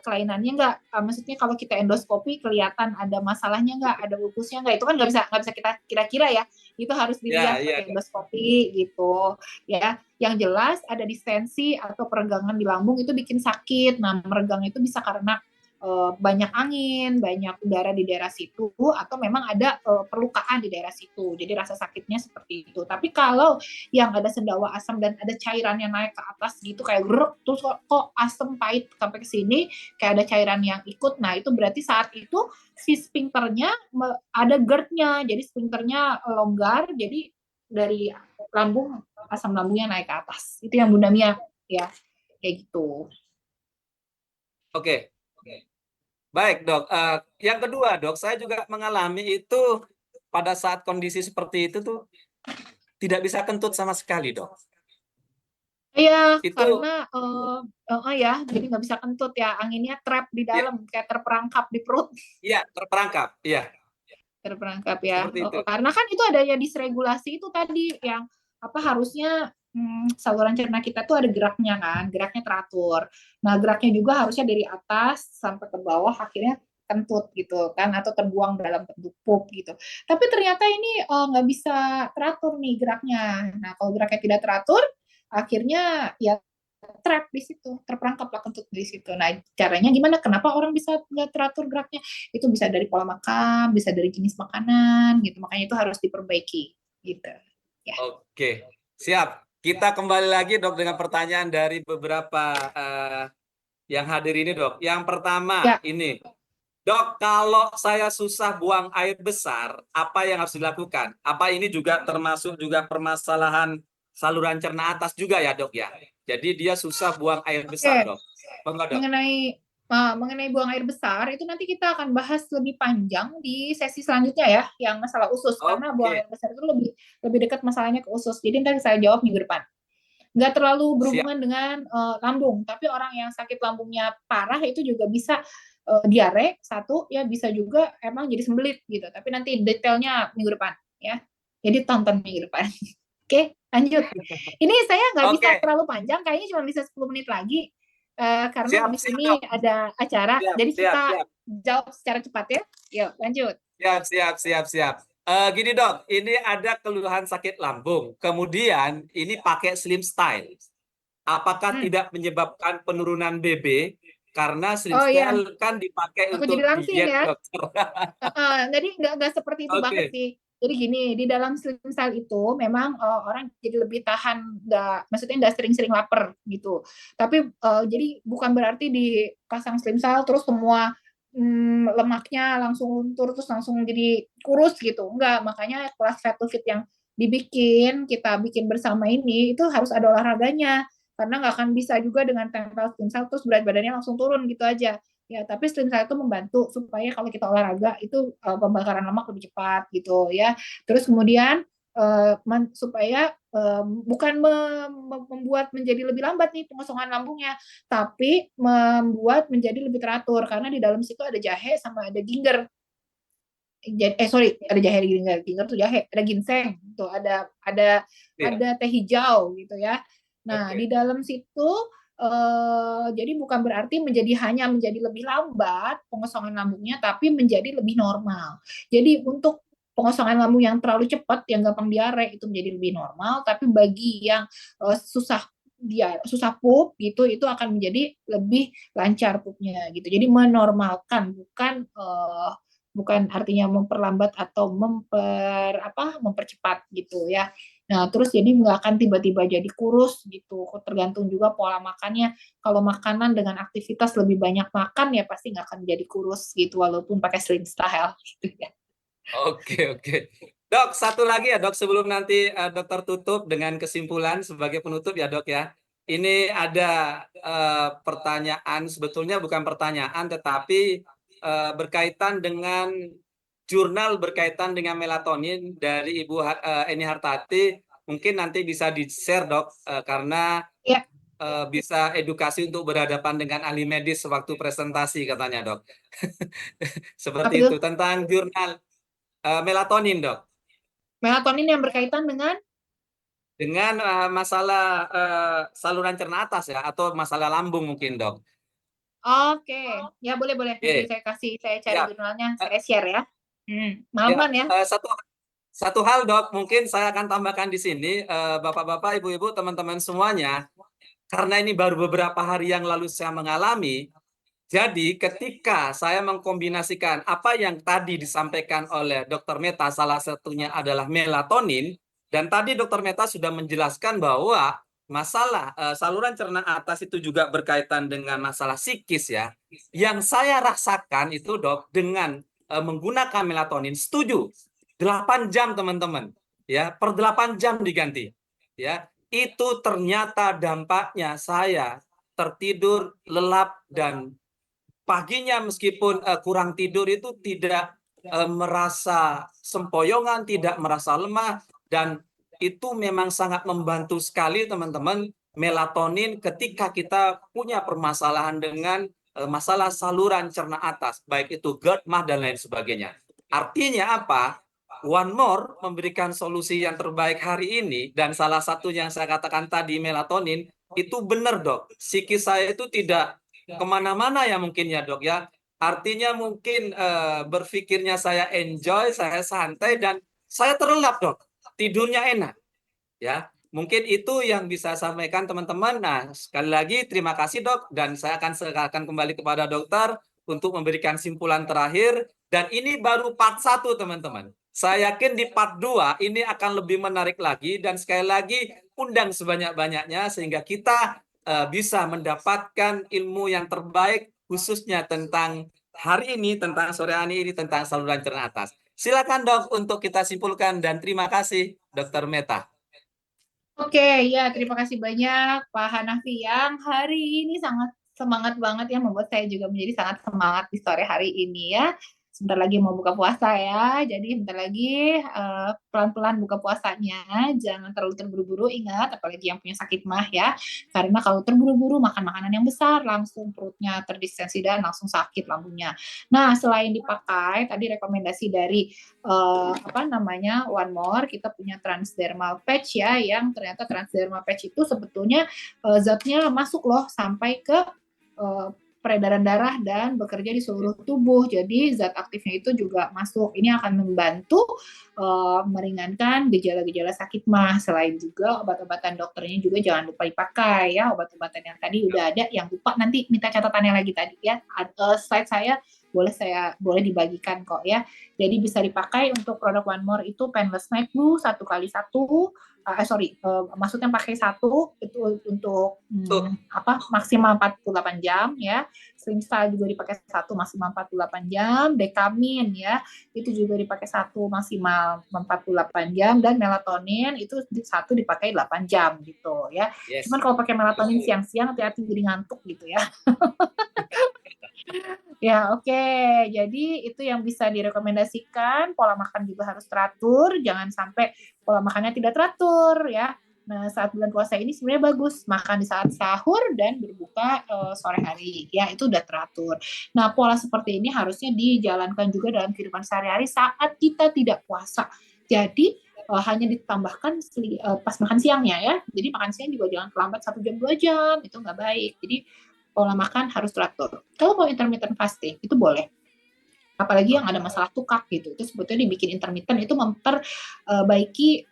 kelainannya nggak? Maksudnya kalau kita endoskopi kelihatan ada masalahnya nggak, ada ulkusnya nggak? Itu kan nggak bisa kita kira-kira ya. Itu harus ya, dilihat ya. pakai endoskopi gitu ya. Yang jelas ada distensi atau peregangan di lambung itu bikin sakit. Nah, meregang itu bisa karena banyak angin, banyak udara di daerah situ, atau memang ada perlukaan di daerah situ. Jadi rasa sakitnya seperti itu. Tapi kalau yang ada sendawa asam dan ada cairannya naik ke atas gitu kayak geruk, terus kok asam pahit sampai ke sini, kayak ada cairan yang ikut. Nah, itu berarti saat itu si sphincternya ada GERD-nya. Jadi sphincternya longgar, jadi dari lambung asam lambungnya naik ke atas. Itu yang Bunda Mia ya, kayak gitu. Oke, baik dok. Yang kedua dok, saya juga mengalami itu pada saat kondisi seperti itu tuh tidak bisa kentut sama sekali dok. Iya, Itu karena ya, jadi nggak bisa kentut ya, anginnya trap di ya, dalam, kayak terperangkap di perut, iya terperangkap, iya terperangkap ya. seperti itu. Karena kan itu ada ya disregulasi itu tadi yang apa harusnya saluran cerna kita tuh ada geraknya kan, geraknya teratur. Nah, geraknya juga harusnya dari atas sampai ke bawah akhirnya kentut gitu kan atau terbuang dalam bentuk pup gitu. Tapi ternyata ini nggak bisa teratur nih geraknya. Nah, kalau geraknya tidak teratur, akhirnya ya trap di situ, terperangkap lah kentut di situ. Nah, caranya gimana? Kenapa orang bisa nggak teratur geraknya? Itu bisa dari pola makan, bisa dari jenis makanan, gitu. Makanya itu harus diperbaiki, gitu. Ya. Oke, siap. Kita kembali lagi dok dengan pertanyaan dari beberapa yang hadir ini dok. Yang pertama Ya, ini, dok kalau saya susah buang air besar, apa yang harus dilakukan? Apa ini juga termasuk juga permasalahan saluran cerna atas juga ya dok ya? Jadi dia susah buang air besar oke. dok. Bangga dok. Mengenai mengenai buang air besar itu nanti kita akan bahas lebih panjang di sesi selanjutnya ya, yang masalah usus karena buang Oke, air besar itu lebih lebih dekat masalahnya ke usus. Jadi nanti saya jawab minggu depan. Nggak terlalu siap. berhubungan dengan lambung, tapi orang yang sakit lambungnya parah itu juga bisa diare satu ya, bisa juga emang jadi sembelit gitu. Tapi nanti detailnya minggu depan ya. Jadi tonton minggu depan. Oke, lanjut. Ini saya nggak bisa Oke, terlalu panjang, kayaknya cuma bisa 10 menit lagi. Karena siap, habis siap ini dok. ada acara, Siap, jadi siap, kita siap. jawab secara cepat ya. Yuk, lanjut. Siap, siap, siap, siap. Gini dok, ini ada keluhan sakit lambung. Kemudian ini pakai Slim Style. Apakah Hmm. tidak menyebabkan penurunan BB? Karena Slim Oh iya, Style kan dipakai aku jadi untuk langsing diet, ya. dokter. Jadi nggak seperti itu banget Oke, sih. Jadi gini, di dalam slim style itu memang orang jadi lebih tahan, nggak, maksudnya nggak sering-sering lapar gitu. Tapi jadi bukan berarti dipasang slim style terus semua lemaknya langsung luntur terus langsung jadi kurus gitu. Enggak, makanya kelas fat to fit yang kita bikin bersama ini itu harus ada olahraganya. Karena nggak akan bisa juga dengan tempel slim style terus berat badannya langsung turun gitu aja. Ya, tapi slim style itu membantu supaya kalau kita olahraga itu pembakaran lemak lebih cepat gitu ya. Terus kemudian supaya bukan membuat menjadi lebih lambat nih pengosongan lambungnya, tapi membuat menjadi lebih teratur karena di dalam situ ada jahe sama ada ginger. Sorry, ada jahe, ginger tuh jahe, ada ginseng tuh, iya, ada teh hijau gitu ya. Nah, di oke. dalam situ jadi bukan berarti hanya menjadi lebih lambat pengosongan lambungnya, tapi menjadi lebih normal. Jadi untuk pengosongan lambung yang terlalu cepat, yang gampang diare itu menjadi lebih normal, tapi bagi yang susah pup gitu, itu akan menjadi lebih lancar pupnya gitu. Jadi menormalkan, bukan artinya memperlambat atau mempercepat gitu ya. Nah, terus jadi nggak akan tiba-tiba jadi kurus gitu. Tergantung juga pola makannya. Kalau makanan dengan aktivitas lebih banyak makan ya pasti nggak akan jadi kurus gitu walaupun pakai slim style gitu ya. Oke, oke. Dok, satu lagi ya dok, sebelum nanti dokter tutup dengan kesimpulan sebagai penutup ya dok ya. Ini ada pertanyaan, sebetulnya bukan pertanyaan, tetapi berkaitan dengan jurnal berkaitan dengan melatonin dari Ibu Eni Hartati. Mungkin nanti bisa di-share dok, karena Ya, bisa edukasi untuk berhadapan dengan ahli medis sewaktu presentasi katanya dok. apa Seperti itu? itu, tentang jurnal melatonin dok. Melatonin yang berkaitan dengan. Dengan masalah saluran cerna atas ya, atau masalah lambung mungkin dok. Oke, ya boleh boleh. Nanti Oke, saya cari siap. jurnalnya, Eh, saya share ya. ya, Malaman ya. satu satu hal dok, mungkin saya akan tambahkan di sini, bapak-bapak, ibu-ibu, teman-teman semuanya, karena ini baru beberapa hari yang lalu saya mengalami. Jadi ketika saya mengkombinasikan apa yang tadi disampaikan oleh Dr. Meta, salah satunya adalah melatonin, dan tadi Dr. Meta sudah menjelaskan bahwa masalah saluran cerna atas itu juga berkaitan dengan masalah psikis ya. Yang saya rasakan itu dok, dengan menggunakan melatonin, setuju, 8 jam teman-teman, ya, per 8 jam diganti. Ya, itu ternyata dampaknya saya tertidur lelap, dan paginya meskipun kurang tidur itu tidak merasa sempoyongan, tidak merasa lemah, dan itu memang sangat membantu sekali teman-teman, melatonin ketika kita punya permasalahan dengan masalah saluran cerna atas, baik itu GERD, MAH, dan lain sebagainya. Artinya apa? One More memberikan solusi yang terbaik hari ini, dan salah satu yang saya katakan tadi, melatonin, itu benar dok. Psikis saya itu tidak kemana-mana ya mungkin ya dok ya. Artinya mungkin berpikirnya saya enjoy, saya santai, dan saya terlelap dok. Tidurnya enak ya. Mungkin itu yang bisa saya sampaikan teman-teman. Nah, sekali lagi terima kasih dok, dan saya akan serahkan kembali kepada dokter untuk memberikan simpulan terakhir, dan ini baru part 1 teman-teman. Saya yakin di part 2 ini akan lebih menarik lagi, dan sekali lagi undang sebanyak-banyaknya sehingga kita bisa mendapatkan ilmu yang terbaik khususnya tentang hari ini, tentang sore hari ini, tentang saluran cerna atas. Silakan dok untuk kita simpulkan, dan terima kasih Dokter Meta. Oke, ya terima kasih banyak Pak Hanafi yang hari ini sangat semangat banget ya, membuat saya juga menjadi sangat semangat di sore hari ini ya. Sebentar lagi mau buka puasa ya, jadi bentar lagi pelan-pelan buka puasanya, jangan terlalu terburu-buru, ingat, apalagi yang punya sakit mah ya, karena kalau terburu-buru makan makanan yang besar, langsung perutnya terdistensi dan langsung sakit lambungnya. Nah, selain dipakai, tadi rekomendasi dari apa namanya One More, kita punya transdermal patch ya, yang ternyata transdermal patch itu sebetulnya zatnya masuk loh sampai ke peredaran darah dan bekerja di seluruh tubuh. Jadi zat aktifnya itu juga masuk. Ini akan membantu meringankan gejala-gejala sakit mah. Selain juga obat-obatan dokternya juga jangan lupa dipakai ya. Obat-obatan yang tadi udah ada, yang lupa nanti minta catatannya lagi tadi ya. Slide saya boleh dibagikan kok ya. Jadi bisa dipakai untuk produk One More itu Painless Night Blue 1x1. Maksudnya pakai satu itu untuk maksimal 48 jam ya. Slim Style juga dipakai satu maksimal 48 jam. Dekamin ya, itu juga dipakai satu maksimal 48 jam. Dan melatonin itu satu dipakai 8 jam gitu ya. Yes. Cuman kalau pakai melatonin siang-siang hati-hati jadi ngantuk gitu ya. Ya, oke. Jadi itu yang bisa direkomendasikan. Pola makan juga harus teratur, jangan sampai pola makannya tidak teratur ya. Nah, saat bulan puasa ini sebenarnya bagus makan di saat sahur dan berbuka sore hari. Ya, itu udah teratur. Nah, pola seperti ini harusnya dijalankan juga dalam kehidupan sehari-hari saat kita tidak puasa. Jadi hanya ditambahkan pas makan siangnya ya. Jadi makan siang juga jangan terlambat 1 jam 2 jam, itu nggak baik. Jadi pola makan harus teratur. Kalau mau intermittent fasting itu boleh. Apalagi yang ada masalah tukak gitu, itu sebetulnya dibikin intermittent itu memperbaiki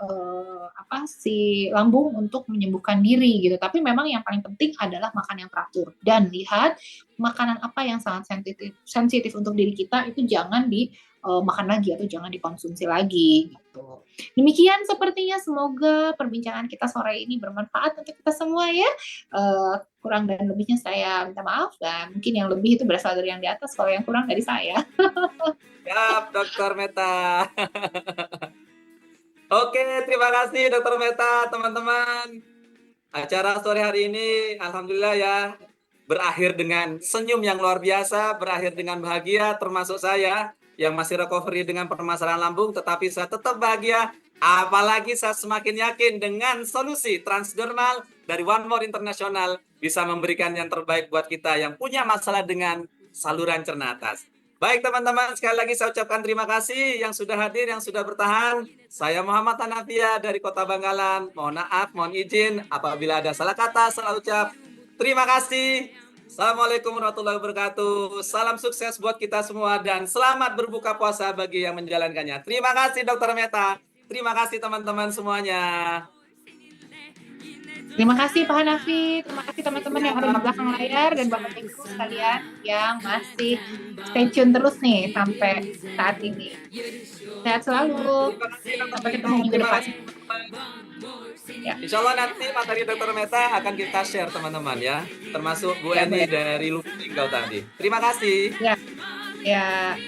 si lambung untuk menyembuhkan diri gitu. Tapi memang yang paling penting adalah makan yang teratur dan lihat makanan apa yang sangat sensitif untuk diri kita itu jangan dimakan lagi atau jangan dikonsumsi lagi gitu. Demikian sepertinya, semoga perbincangan kita sore ini bermanfaat untuk kita semua ya. Kurang dan lebihnya saya minta maaf, dan mungkin yang lebih itu berasal dari yang di atas, kalau yang kurang dari saya. Siap, Dokter Meta. Oke, terima kasih Dokter Meta, teman-teman. Acara sore hari ini, alhamdulillah ya, berakhir dengan senyum yang luar biasa, berakhir dengan bahagia, termasuk saya yang masih recovery dengan permasalahan lambung, tetapi saya tetap bahagia. Apalagi saya semakin yakin dengan solusi transdermal dari One More International bisa memberikan yang terbaik buat kita yang punya masalah dengan saluran cerna atas. Baik teman-teman, sekali lagi saya ucapkan terima kasih yang sudah hadir, yang sudah bertahan. Saya Muhammad Hanafia dari Kota Bangkalan. Mohon maaf, mohon izin apabila ada salah kata, salah ucap. Terima kasih. Assalamualaikum warahmatullahi wabarakatuh. Salam sukses buat kita semua dan selamat berbuka puasa bagi yang menjalankannya. Terima kasih Dokter Meta. Terima kasih teman-teman semuanya. Terima kasih Pak Hanafi, terima kasih teman-teman yang ada di belakang layar dan Bapak Ibu sekalian yang masih stay tune terus nih sampai saat ini. Sehat selalu. Sampai ketemu minggu depan. Ya. Insya Allah nanti materi Dokter Meta akan kita share teman-teman ya, termasuk Bu Eni dari Lubuk Linggau tadi. Terima kasih. Ya.